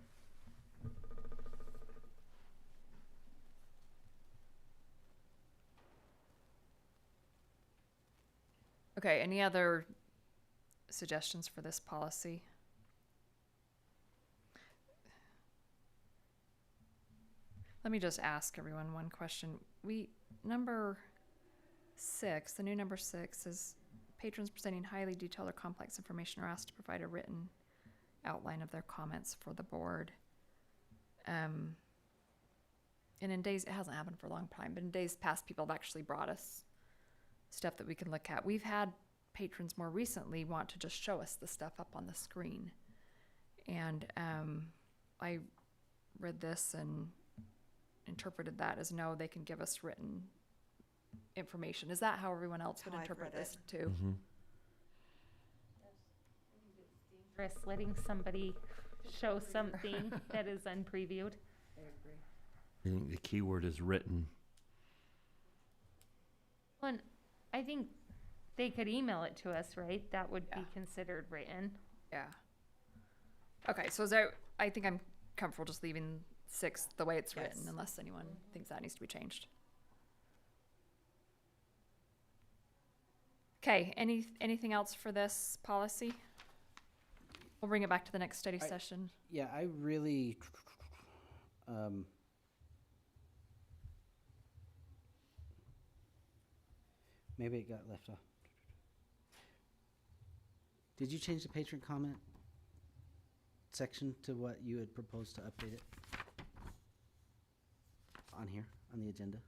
Okay, any other suggestions for this policy? Let me just ask everyone one question. Number 6, the new number 6 is patrons presenting highly detailed or complex information are asked to provide a written outline of their comments for the board. And in days, it hasn't happened for a long time, but in days past, people have actually brought us stuff that we can look at. We've had patrons more recently want to just show us the stuff up on the screen. And I read this and interpreted that as no, they can give us written information. Is that how everyone else would How I've interpret read this too? Mhm. Risk letting somebody show something that is unpreviewed. I think the key word is written. Well, and I think they could email it to us, right? That would be Yeah. considered written. Yeah. Okay, so I think I'm comfortable just leaving 6 the way it's written, Yes. unless anyone thinks that needs to be changed. Okay, anything else for this policy? We'll bring it back to the next study session. Yeah, I really, maybe it got left off. Did you change the patron comment section to what you had proposed to update it? On here, on the agenda?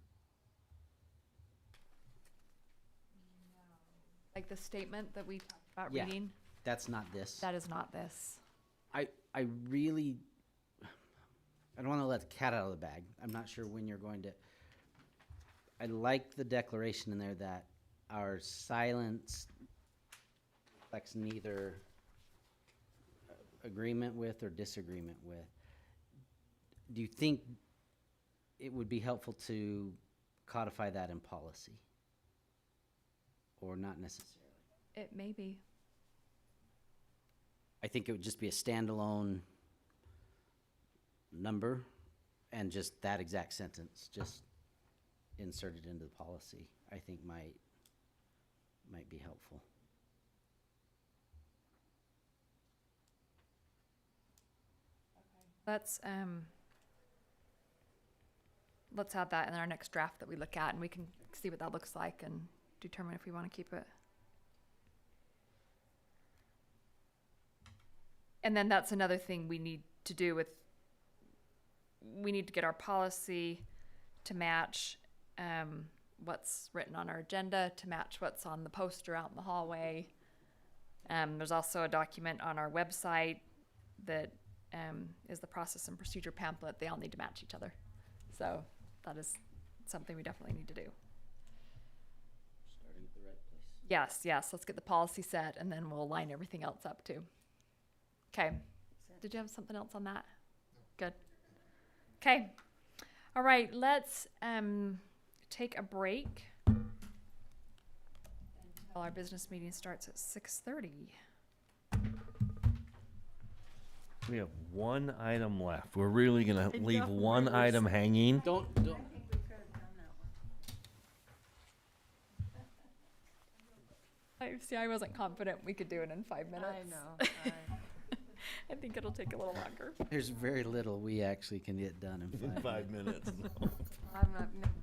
Like the statement that we talked about Yeah. reading, That's not this. that is not this. I really, I don't want to let the cat out of the bag. I'm not sure when you're going to. I like the declaration in there that our silence reflects neither agreement with or disagreement with. Do you think it would be helpful to codify that in policy? Or not necessarily? It may be. I think it would just be a standalone number and just that exact sentence, just inserted into the policy, I think might be helpful. Let's add that in our next draft that we look at, and we can see what that looks like and determine if we want to keep it. And then that's another thing we need to do with, we need to get our policy to match what's written on our agenda, to match what's on the poster out in the hallway. There's also a document on our website that is the process and procedure pamphlet. They all need to match each other. So that is something we definitely need to do. Starting at the right place. Yes, let's get the policy set and then we'll line everything else up too. Okay. Did you have something else on that? Good. Okay. All right, let's take a break until our business meeting starts at 6:30. We have one item left. We're really gonna leave one item hanging. Don't. I wasn't confident we could do it in 5 minutes. I know. I think it'll take a little longer. There's very little we actually can get done in 5 minutes. I've never known anything.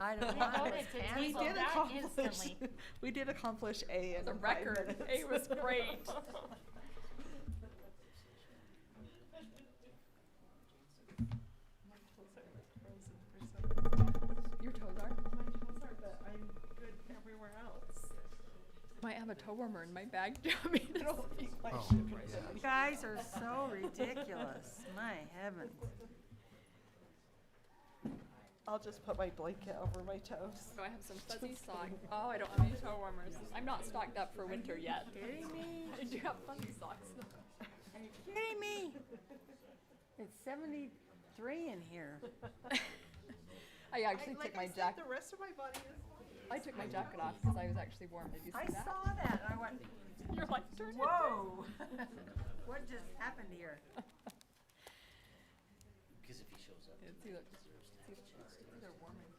I don't know. Voted to table that instantly. We did accomplish A in The 5 record, minutes. it was great. Your toes are? My toes are, but I'm good everywhere else. Might have a toe warmer in my bag. I mean, it'll be like Oh, You guys are so ridiculous. My heavens. I'll just put my blanket over my toes. So I have some fuzzy socks. Oh, I don't have any toe warmers. I'm not stocked up for winter yet. Kidding me? I do have fuzzy socks though. Are you kidding me? It's 73 in here. I actually took my jacket. The rest of my body is I took my jacket off because I was actually warm. Did you I see that? saw that and I went, You're like, turn it. whoa. What just happened here? Because if he shows up. It's either warm or